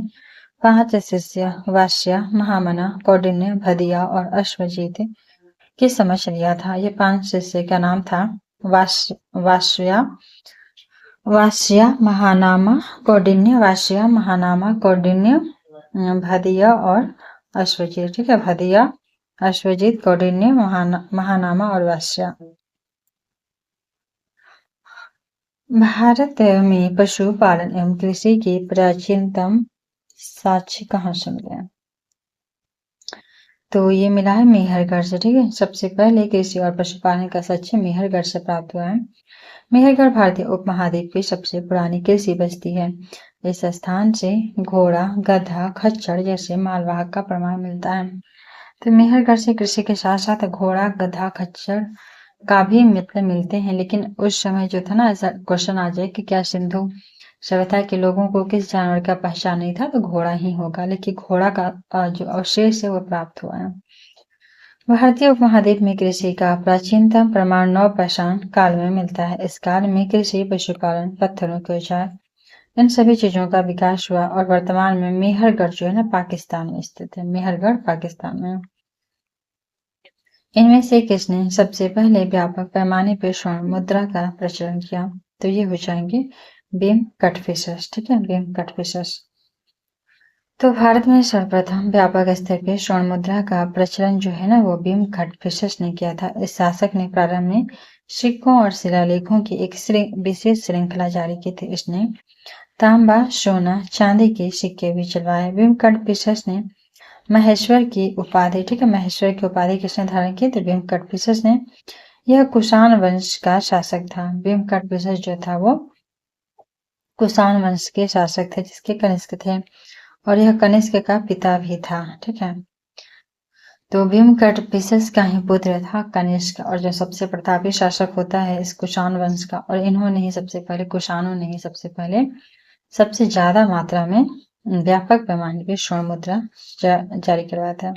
5 शिष्य वास्य, महामना, कौंडिन्य, भदिया और अश्वजीत के समझ लिया था। ये 5 शिष्य का नाम था वास्य, महानामा, कौंडिन्य, भदिया और अश्वजीत। ठीक है, भदिया, अश्वजीत, कौंडिन्य, महानामा और वास्य। भारत में पशुपालन एवं कृषि की प्राचीनतम साक्ष्य कहाँ से मिले? तो ये मिला है मेहरगढ़ से। ठीक है, सबसे पहले कृषि और पशुपालन का साक्ष्य मेहरगढ़ से प्राप्त हुआ है। मेहरगढ़ भारतीय उपमहाद्वीप की सबसे पुरानी कृषि बस्ती है। इस स्थान से घोड़ा, गधा, खच्चर जैसे मालवाहक का प्रमाण मिलता है। तो मेहरगढ़ से कृषि के साथ साथ घोड़ा, गधा, खच्चर का भी मिलते हैं। लेकिन उस समय जो था ना, ऐसा क्वेश्चन आ जाए कि क्या सिंधु सभ्यता के लोगों को किस जानवर का पहचान नहीं था, तो घोड़ा ही होगा। लेकिन घोड़ा का जो अवशेष है वो प्राप्त हुआ है। भारतीय उपमहाद्वीप में कृषि का प्राचीनतम प्रमाण नवपाषाण काल में मिलता है। इस काल में कृषि, पशुपालन, पत्थरों के औजार, इन सभी चीजों का विकास हुआ और वर्तमान में मेहरगढ़ जो है ना पाकिस्तान में स्थित है। मेहरगढ़ पाकिस्तान में। इनमें से किसने सबसे पहले व्यापक पैमाने पर स्वर्ण मुद्रा का प्रचलन किया? तो ये हो जाएंगे बीम कटफिशर्स। ठीक है, बीम कटफिशर्स। तो भारत में सर्वप्रथम व्यापक स्तर पर स्वर्ण मुद्रा का प्रचलन जो है ना वो बीम कटफिशर्स ने किया था। इस शासक ने प्रारंभ में सिक्कों और शिलालेखों की एक विशेष श्रृंखला जारी की थी। इसने तांबा, सोना, चांदी के सिक्के भी चलवाए। बीम कटफिशर्स ने महेश्वर की उपाधि, ठीक है, महेश्वर की उपाधि किसने धारण की? तो भीम कटफिशर्स ने। यह कुषाण वंश का शासक था। भीम कटफिशर्स जो था वो कुषाण वंश के शासक थे, जिसके कनिष्क थे, और यह कनिष्क का पिता भी था। ठीक है, तो भीम कटफिशर्स का ही पुत्र था कनिष्क, और जो सबसे प्रतापी शासक होता है इस कुषाण वंश का, और इन्होंने ही सबसे पहले, कुषाणों ने ही सबसे पहले सबसे ज्यादा मात्रा में व्यापक पैमाने पर स्वर्ण मुद्रा जारी करवाया था।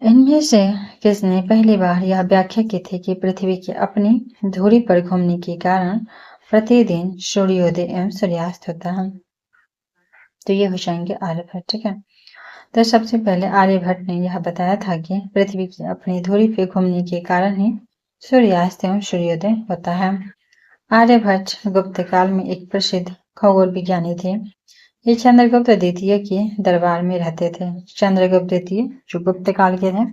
इनमें से किसने पहली बार यह व्याख्या की थी कि पृथ्वी की अपनी धुरी पर घूमने के कारण प्रतिदिन सूर्योदय एवं सूर्यास्त होता है? तो ये हो जाएंगे आर्यभट्ट। ठीक है, तो सबसे पहले आर्यभट्ट ने यह बताया था कि पृथ्वी की अपनी धुरी पर घूमने के कारण ही सूर्यास्त एवं सूर्योदय होता है। आर्यभट्ट गुप्त काल में एक प्रसिद्ध खगोल विज्ञानी थे। ये चंद्रगुप्त द्वितीय के दरबार में रहते थे। चंद्रगुप्त द्वितीय जो गुप्त काल के थे,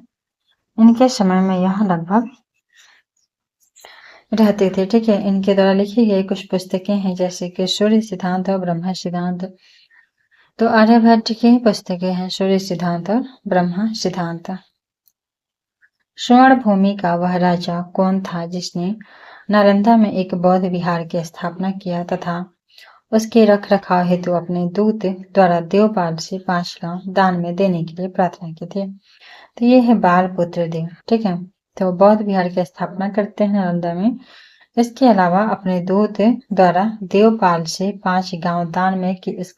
इनके समय में यहाँ लगभग रहते थे। ठीक है, इनके द्वारा लिखी गई कुछ पुस्तकें हैं, जैसे कि सूर्य सिद्धांत और ब्रह्म सिद्धांत। तो आर्यभट्ट की पुस्तकें हैं सूर्य सिद्धांत और ब्रह्म सिद्धांत। स्वर्ण भूमि का वह राजा कौन था जिसने नालंदा में एक बौद्ध विहार की स्थापना किया तथा उसके रख रखाव हेतु अपने दूत द्वारा देवपाल से 5 गांव दान में देने के लिए प्रार्थना की थी? तो ये है बालपुत्र देव। ठीक है, तो बौद्ध विहार की स्थापना करते हैं नालंदा में। इसके अलावा अपने दूत द्वारा देवपाल से 5 गांव दान में कि इस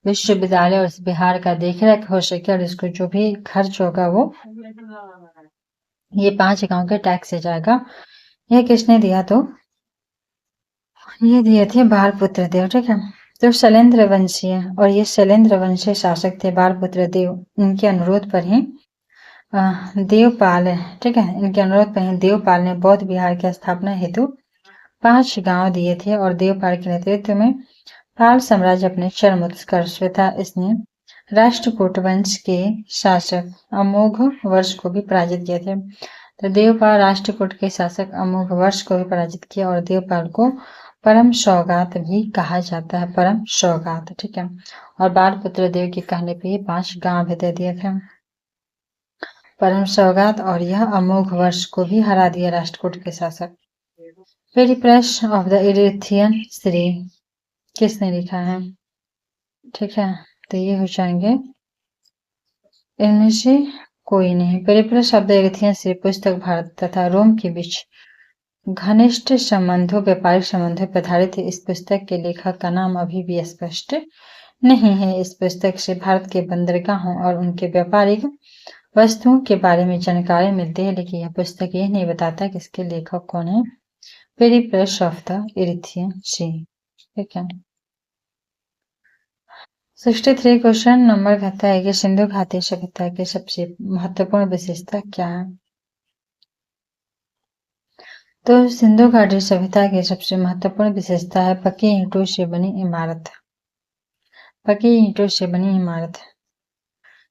विश्वविद्यालय और इस बिहार का देखरेख हो सके और इसको जो भी खर्च होगा वो ये 5 गांव के टैक्स से जाएगा। यह किसने दिया? तो ये दिए थे बालपुत्र देव। ठीक है, तो शैलेंद्र वंशीय और ये शैलेंद्र वंशीय शासक थे बालपुत्र देव। इनके अनुरोध पर ही देवपाल, ठीक है, इनके अनुरोध पर ही देवपाल ने बौद्ध विहार की स्थापना हेतु 5 गांव दिए थे और देवपाल के नेतृत्व में पाल साम्राज्य अपने चरम उत्कर्ष पे था। इसने राष्ट्रकूट वंश के शासक अमोघ वर्ष को भी पराजित किए थे। तो देवपाल राष्ट्रकूट के शासक अमोघ वर्ष को भी पराजित किया और देवपाल को परम सौगात भी कहा जाता है, परम सौगात। ठीक है, और बालपुत्र देव के कहने पे 5 गांव भी दे दिए थे, परम सौगात, और यह अमोघ वर्ष को भी हरा दिया राष्ट्रकूट के शासक। पेरिप्लस ऑफ द इरिथियन श्री किसने लिखा है? ठीक है, तो ये हो जाएंगे इनमें से कोई नहीं। पेरिप्लस ऑफ द इरिथियन श्री पुस्तक भारत तथा रोम के बीच घनिष्ठ संबंधों, व्यापारिक संबंधों पर आधारित है। इस पुस्तक के लेखक का नाम अभी भी स्पष्ट नहीं है। इस पुस्तक से भारत के बंदरगाहों और उनके व्यापारिक वस्तुओं के बारे में जानकारी मिलती है, लेकिन यह पुस्तक ये नहीं बताता कि इसके लेखक कौन है। पेरिप्लस ऑफ द इरिथियन सी। ठीक है, 63 क्वेश्चन नंबर कहता है कि सिंधु घाटी सभ्यता की सबसे महत्वपूर्ण विशेषता क्या है? तो सिंधु घाटी सभ्यता की सबसे महत्वपूर्ण विशेषता है पक्की ईंटों से बनी इमारत। पक्की ईंटों से बनी इमारत।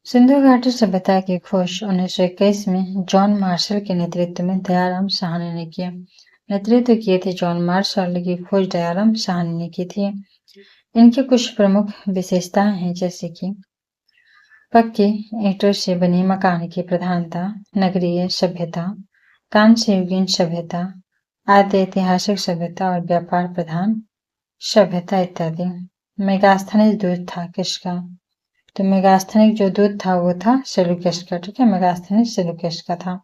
सिंधु घाटी सभ्यता की खोज 1921 में जॉन मार्शल के नेतृत्व में दयाराम साहनी ने किया। नेतृत्व किए थे जॉन मार्शल की खोज दयाराम साहनी ने की थी। इनकी कुछ प्रमुख विशेषताएं हैं, जैसे कि पक्के ईंटों से बनी मकान की प्रधानता, नगरीय सभ्यता, कांस्य युगीन सभ्यता, आद्य ऐतिहासिक सभ्यता और व्यापार प्रधान सभ्यता इत्यादि। मेगास्थनीज दूत था किसका? तो मेगास्थनिक जो दूत था वो था सेलुकस का। ठीक है, मेगास्थनीज सेलुकस का था।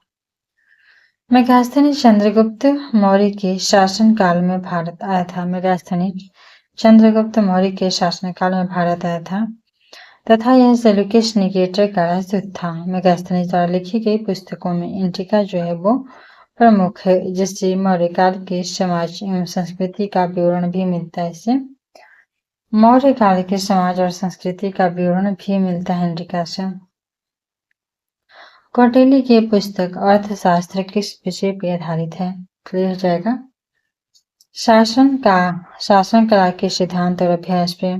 मेगास्थनीज चंद्रगुप्त मौर्य के शासन काल में भारत आया था। मेगास्थनीज चंद्रगुप्त मौर्य के शासनकाल में भारत आया था तथा यह सेलुकस निकेटर का राजदूत था। मेगास्थनीज द्वारा लिखी गई पुस्तकों में इंडिका जो है वो प्रमुख है, जिससे मौर्य काल के समाज एवं संस्कृति का विवरण भी मिलता है। इससे मौर्य काल के समाज और संस्कृति का विवरण भी मिलता है इंडिका से। कौटिल्य की पुस्तक अर्थशास्त्र किस विषय पर आधारित है? क्लियर हो जाएगा। शासन कला के सिद्धांत और अभ्यास पे।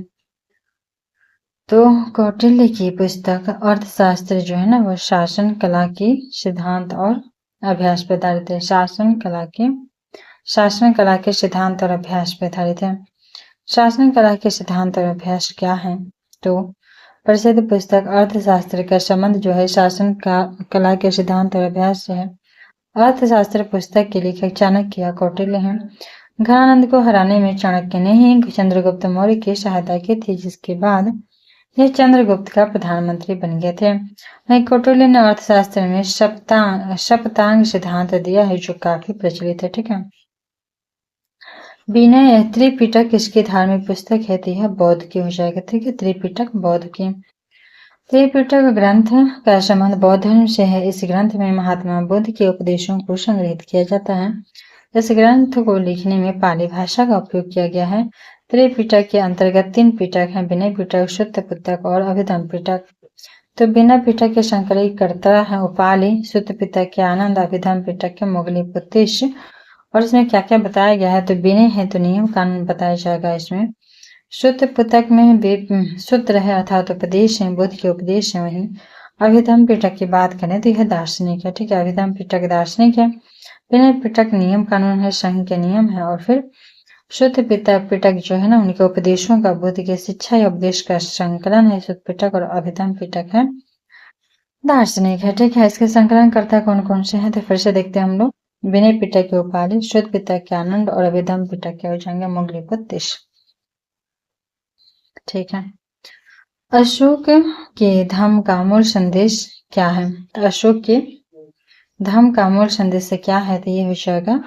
तो कौटिल्य की पुस्तक अर्थशास्त्र जो है ना वो शासन कला की सिद्धांत और अभ्यास पर आधारित है। शासन कला के सिद्धांत और अभ्यास पर आधारित है। शासन कला के सिद्धांत और अभ्यास क्या है? तो प्रसिद्ध पुस्तक अर्थशास्त्र का संबंध जो है शासन कला के सिद्धांत और अभ्यास से है। अर्थशास्त्र पुस्तक के लेखक चाणक्य या कौटिल्य हैं। घनानंद को हराने में चाणक्य ने ही चंद्रगुप्त मौर्य की सहायता की थी, जिसके बाद यह चंद्रगुप्त का प्रधानमंत्री बन गए थे। वहीं कौटिल्य ने अर्थशास्त्र में सप्तांग सिद्धांत दिया है जो काफी प्रचलित है। ठीक है, विनय त्रिपिटक इसकी धार्मिक पुस्तक है, तो यह बौद्ध की हो जाएगा। ठीक है, त्रिपिटक बौद्ध की। त्रिपिटक ग्रंथ का संबंध बौद्ध धर्म से है। इस ग्रंथ में महात्मा बुद्ध के उपदेशों को संग्रहित किया जाता है। इस ग्रंथ को लिखने में पाली भाषा का उपयोग किया गया है। त्रिपिटक के अंतर्गत 3 पिटक हैं, विनय पिटक, सुत्त पिटक और अभिधम पिटक। तो विनय पिटक के संकलित कर्ता है उपाली, सुत्त पिटक के आनंद, अभिधम पिटक के मुगली पुत्तिश और इसमें क्या क्या बताया गया है, तो विनय है तो नियम कानून बताया जाएगा इसमें। शुद्ध पुस्तक में सूत्र है अर्थात उपदेश है, बुद्ध के उपदेश है। वहीं अभिधम पिटक की बात करें तो यह दार्शनिक है, ठीक है। अभिधम पिटक दार्शनिक है, विनय पिटक नियम कानून है, संघ के नियम है, और फिर शुद्ध पिटक जो है ना उनके उपदेशों का बुद्ध की शिक्षा या उपदेश का संकलन है शुद्ध पिटक, और अभिधम पिटक है दार्शनिक है, ठीक है। इसके संकलनकर्ता कौन कौन से हैं, तो फिर से देखते हैं हम लोग। विनय पिटक के उपाधि, शुद्ध पिटक के आनंद, और अभिधम पिटक के हो जाएंगे मोगलीपुत्तिश, ठीक है। अशोक के धम्म का मूल संदेश क्या है, अशोक के धम्म का मूल संदेश से क्या है, तो ये हो जाएगा,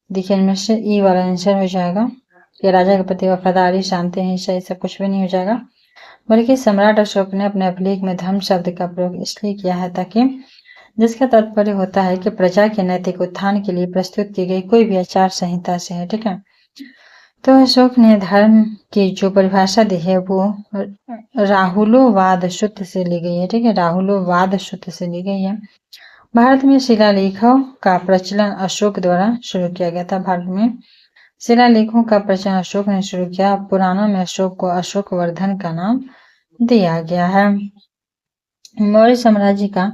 देखिए इनमें से ई वाला आंसर हो जाएगा कि राजा के प्रति वफादारी, शांति, हिंसा, ये सब कुछ भी नहीं हो जाएगा, बल्कि सम्राट अशोक ने अपने अभिलेख में धम्म शब्द का प्रयोग इसलिए किया है ताकि, जिसका तात्पर्य होता है कि प्रजा के नैतिक उत्थान के लिए प्रस्तुत की गई कोई भी आचार संहिता से है, ठीक है। तो अशोक ने धर्म की जो परिभाषा दी है वो राहुलोवाद शुद्ध से ली गई है, ठीक है। राहुलोवाद शुद्ध से ली गई है। भारत में शिलालेखों का प्रचलन अशोक द्वारा शुरू किया गया था। भारत में शिलालेखों का प्रचलन अशोक ने शुरू किया। पुराणों में अशोक को अशोक वर्धन का नाम दिया गया है। मौर्य साम्राज्य का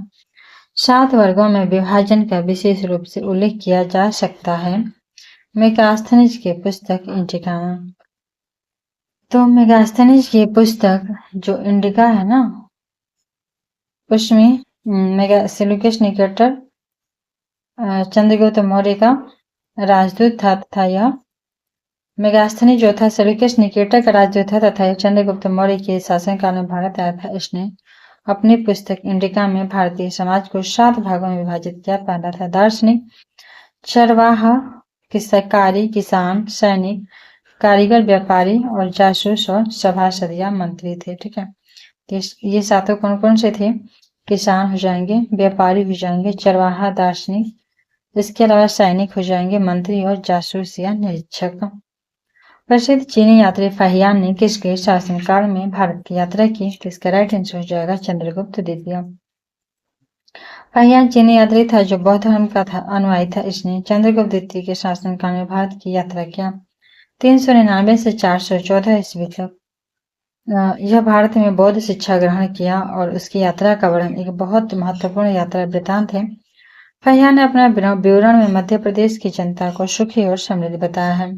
7 वर्गों में विभाजन का विशेष रूप से उल्लेख किया जा सकता है मेगास्थनीज की पुस्तक इंडिका में। तो मेगास्थनीज की पुस्तक जो इंडिका है ना, उसमें सेल्यूकस निकेटर चंद्रगुप्त मौर्य का राजदूत था तथा यह मेगास्थनी जो था सेल्यूकस निकेटर का राजदूत था तथा यह चंद्रगुप्त मौर्य के शासनकाल में भारत आया था। इसने अपनी पुस्तक इंडिका में भारतीय समाज को 7 भागों में विभाजित किया। पहला था दार्शनिक, चरवाहा, किसाकारी, किसान, सैनिक, कारीगर, व्यापारी, और जासूस और सभासद या मंत्री थे, ठीक है। ये 7 कौन कौन से थे, किसान हो जाएंगे, व्यापारी हो जाएंगे, चरवाहा, दार्शनिक, इसके अलावा सैनिक हो जाएंगे, मंत्री और जासूस या निरीक्षक। प्रसिद्ध चीनी यात्री फाहियान ने किसके शासनकाल में भारत की यात्रा की, तो इसका राइट आंसर हो जाएगा चंद्रगुप्त द्वितीय। फाहियान चीनी यात्री था जो बौद्ध धर्म का था अनुयायी था। इसने चंद्रगुप्त द्वितीय के शासनकाल में भारत की यात्रा किया। 399 से 414 ईस्वी तक यह भारत में बौद्ध शिक्षा ग्रहण किया और उसकी यात्रा का वर्णन एक बहुत महत्वपूर्ण यात्रा वृतांत है। फाहियान ने अपना विवरण में मध्य प्रदेश की जनता को सुखी और समृद्ध बताया है।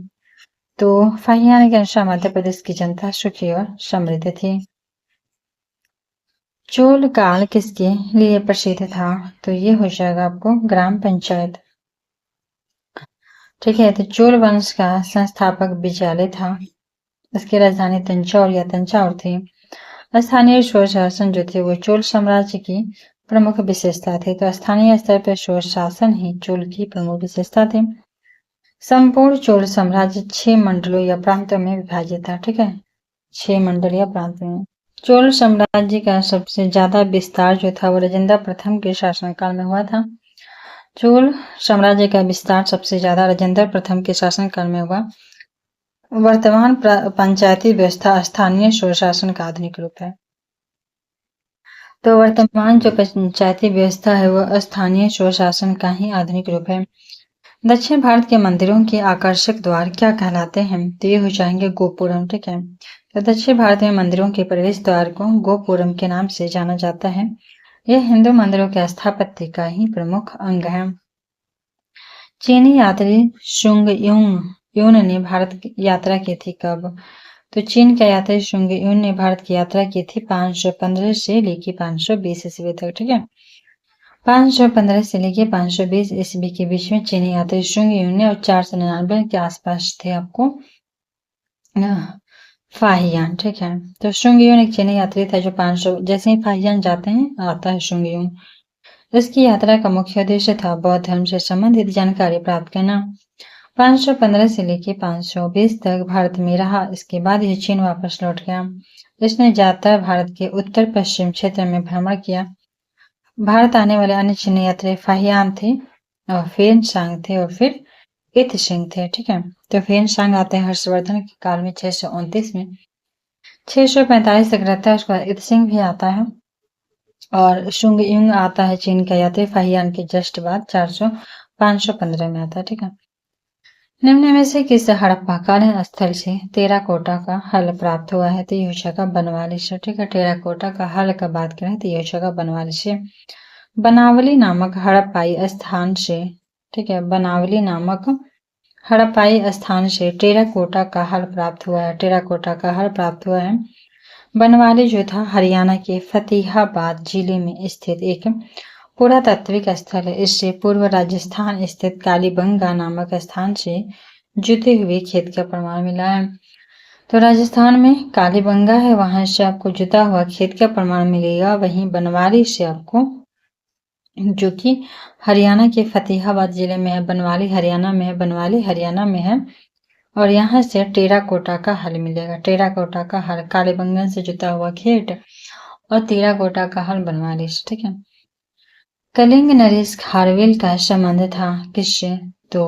तो फाहियान के अनुसार मध्य प्रदेश की जनता सुखी और समृद्ध थी। चोल काल किसके लिए प्रसिद्ध था, तो ये हो जाएगा आपको ग्राम पंचायत, ठीक है। तो चोल वंश का संस्थापक विजयालय था। इसकी राजधानी तंजौर या तंजौर थी। स्थानीय स्वशासन जो थे वो चोल साम्राज्य की प्रमुख विशेषता थी। तो स्थानीय स्तर पर स्वशासन ही चोल की प्रमुख विशेषता थी। संपूर्ण चोल साम्राज्य 6 मंडलों या प्रांतों में विभाजित था, ठीक है। 6 मंडल या प्रांत में। चोल साम्राज्य का सबसे ज्यादा विस्तार जो था वो राजेंद्र प्रथम के शासनकाल में हुआ था। चोल साम्राज्य का विस्तार सबसे ज्यादा राजेंद्र प्रथम के शासनकाल में हुआ। वर्तमान पंचायती व्यवस्था स्थानीय स्वशासन का आधुनिक रूप है। तो वर्तमान जो पंचायती व्यवस्था है वह स्थानीय स्वशासन का ही आधुनिक रूप है। दक्षिण भारत के मंदिरों के आकर्षक द्वार क्या कहलाते हैं, तो ये हो जाएंगे गोपुरम, ठीक है। तो दक्षिण भारत में मंदिरों के प्रवेश द्वार को गोपुरम के नाम से जाना जाता है। यह हिंदू मंदिरों के स्थापत्य का ही प्रमुख अंग है। चीनी यात्री शुंग युन ने भारत की यात्रा की थी कब, तो चीन का यात्री शुंग युन ने भारत की यात्रा की थी 515 से लेकर 520 ईस्वी तक, ठीक है। 515 से लेकर 520 ईस्वी के बीच में चीनी यात्री शुंग युन ने, और 499 के आसपास थे आपको फाहियान, ठीक है। तो शुंग युन एक चीनी यात्री था जो 500 जैसे ही फाहियान जाते हैं आता है शुंग युन। इसकी यात्रा का मुख्य उद्देश्य था बौद्ध धर्म से संबंधित जानकारी प्राप्त करना। 515 से लेकर 520 तक भारत में रहा। इसके बाद यह चीन वापस लौट गया। इसने ज्यादातर भारत के उत्तर पश्चिम क्षेत्र में भ्रमण किया। भारत आने वाले अन्य चीनी यात्री फाहियान थे और फेनसांग थे और फिर इत सिंह थे, ठीक है। तो फेनसांग आते हैं हर्षवर्धन के काल में 629 में। 645 तक रहता है। उसके बाद इत सिंह भी आता है और शुंग युंग आता है चीन का यात्री फाहियान के जस्ट बाद 515 में आता है, ठीक है। निम्न में से किस हड़प्पाकालीन स्थल से टेराकोटा का हल प्राप्त हुआ है? तो ये हो जाएगा बनवाली से। ठीक है, टेराकोटा का हल का बात करें तो ये हो जाएगा बनवाली से। बनावली नामक हड़प्पाई स्थान से, ठीक है, बनावली नामक हड़प्पाई स्थान से टेराकोटा का हल प्राप्त हुआ है। टेराकोटा का हल प्राप्त हुआ है। बनवाली जो था हरियाणा के फतेहाबाद जिले में स्थित एक पुरातात्विक स्थल है। इससे पूर्व राजस्थान स्थित कालीबंगा नामक स्थान से जुते हुए खेत का प्रमाण मिला है। तो राजस्थान में कालीबंगा है, वहां से आपको जुता हुआ खेत का प्रमाण मिलेगा। वहीं बनवाली से आपको, जो कि हरियाणा के फतेहाबाद जिले में है, बनवाली हरियाणा में है, बनवाली हरियाणा में है, और यहाँ से टेराकोटा का हल मिलेगा। टेराकोटा का हल कालीबंगन से जुता हुआ खेत और टेराकोटा का हल बनवाली से। ठीक है, कलिंग नरेश खारवेल का संबंध था किससे? तो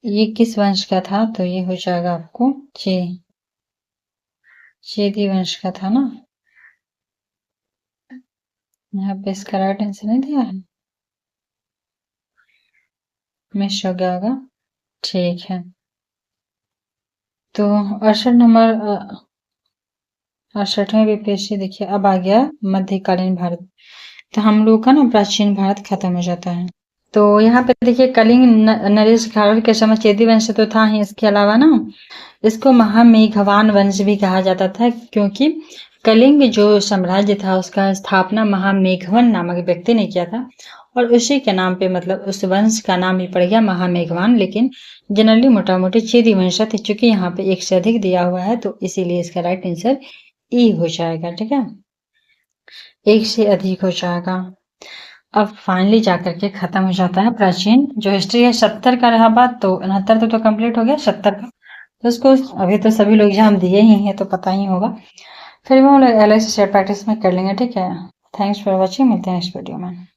ये किस वंश का था? तो ये हो जाएगा आपको चेदी वंश का था ना। यहाँ पे इसका राइट आंसर नहीं दिया है, मिस हो गया होगा। ठीक है, तो 68वें बीपीएससी देखिए अब आ गया मध्यकालीन भारत। तो हम लोग का ना प्राचीन भारत खत्म हो जाता है। तो यहाँ पे देखिए कलिंग नरेश खारवेल के समय चेदी वंश तो था ही, इसके अलावा ना इसको महामेघवान वंश भी कहा जाता था, क्योंकि कलिंग जो साम्राज्य था उसका स्थापना महामेघवन नामक व्यक्ति ने किया था, और उसी के नाम पे मतलब उस वंश का नाम ही पड़ गया महामेघवान। लेकिन जनरली मोटा मोटी चेदी वंश थे, चूंकि यहाँ पे एक से अधिक दिया हुआ है तो इसीलिए इसका राइट आंसर ई हो जाएगा। ठीक है, एक से अधिक हो जाएगा। अब फाइनली जाकर के खत्म हो जाता है प्राचीन जो हिस्ट्री है। 70 का रहा बात, तो 69 तो कंप्लीट हो गया, 70 का तो उसको अभी तो सभी लोग एग्जाम दिए ही हैं तो पता ही होगा। फिर भी हम लोग अलग से शेयर प्रैक्टिस में कर लेंगे। ठीक है, थैंक्स फॉर वॉचिंग, मिलते हैं नेक्स्ट वीडियो में।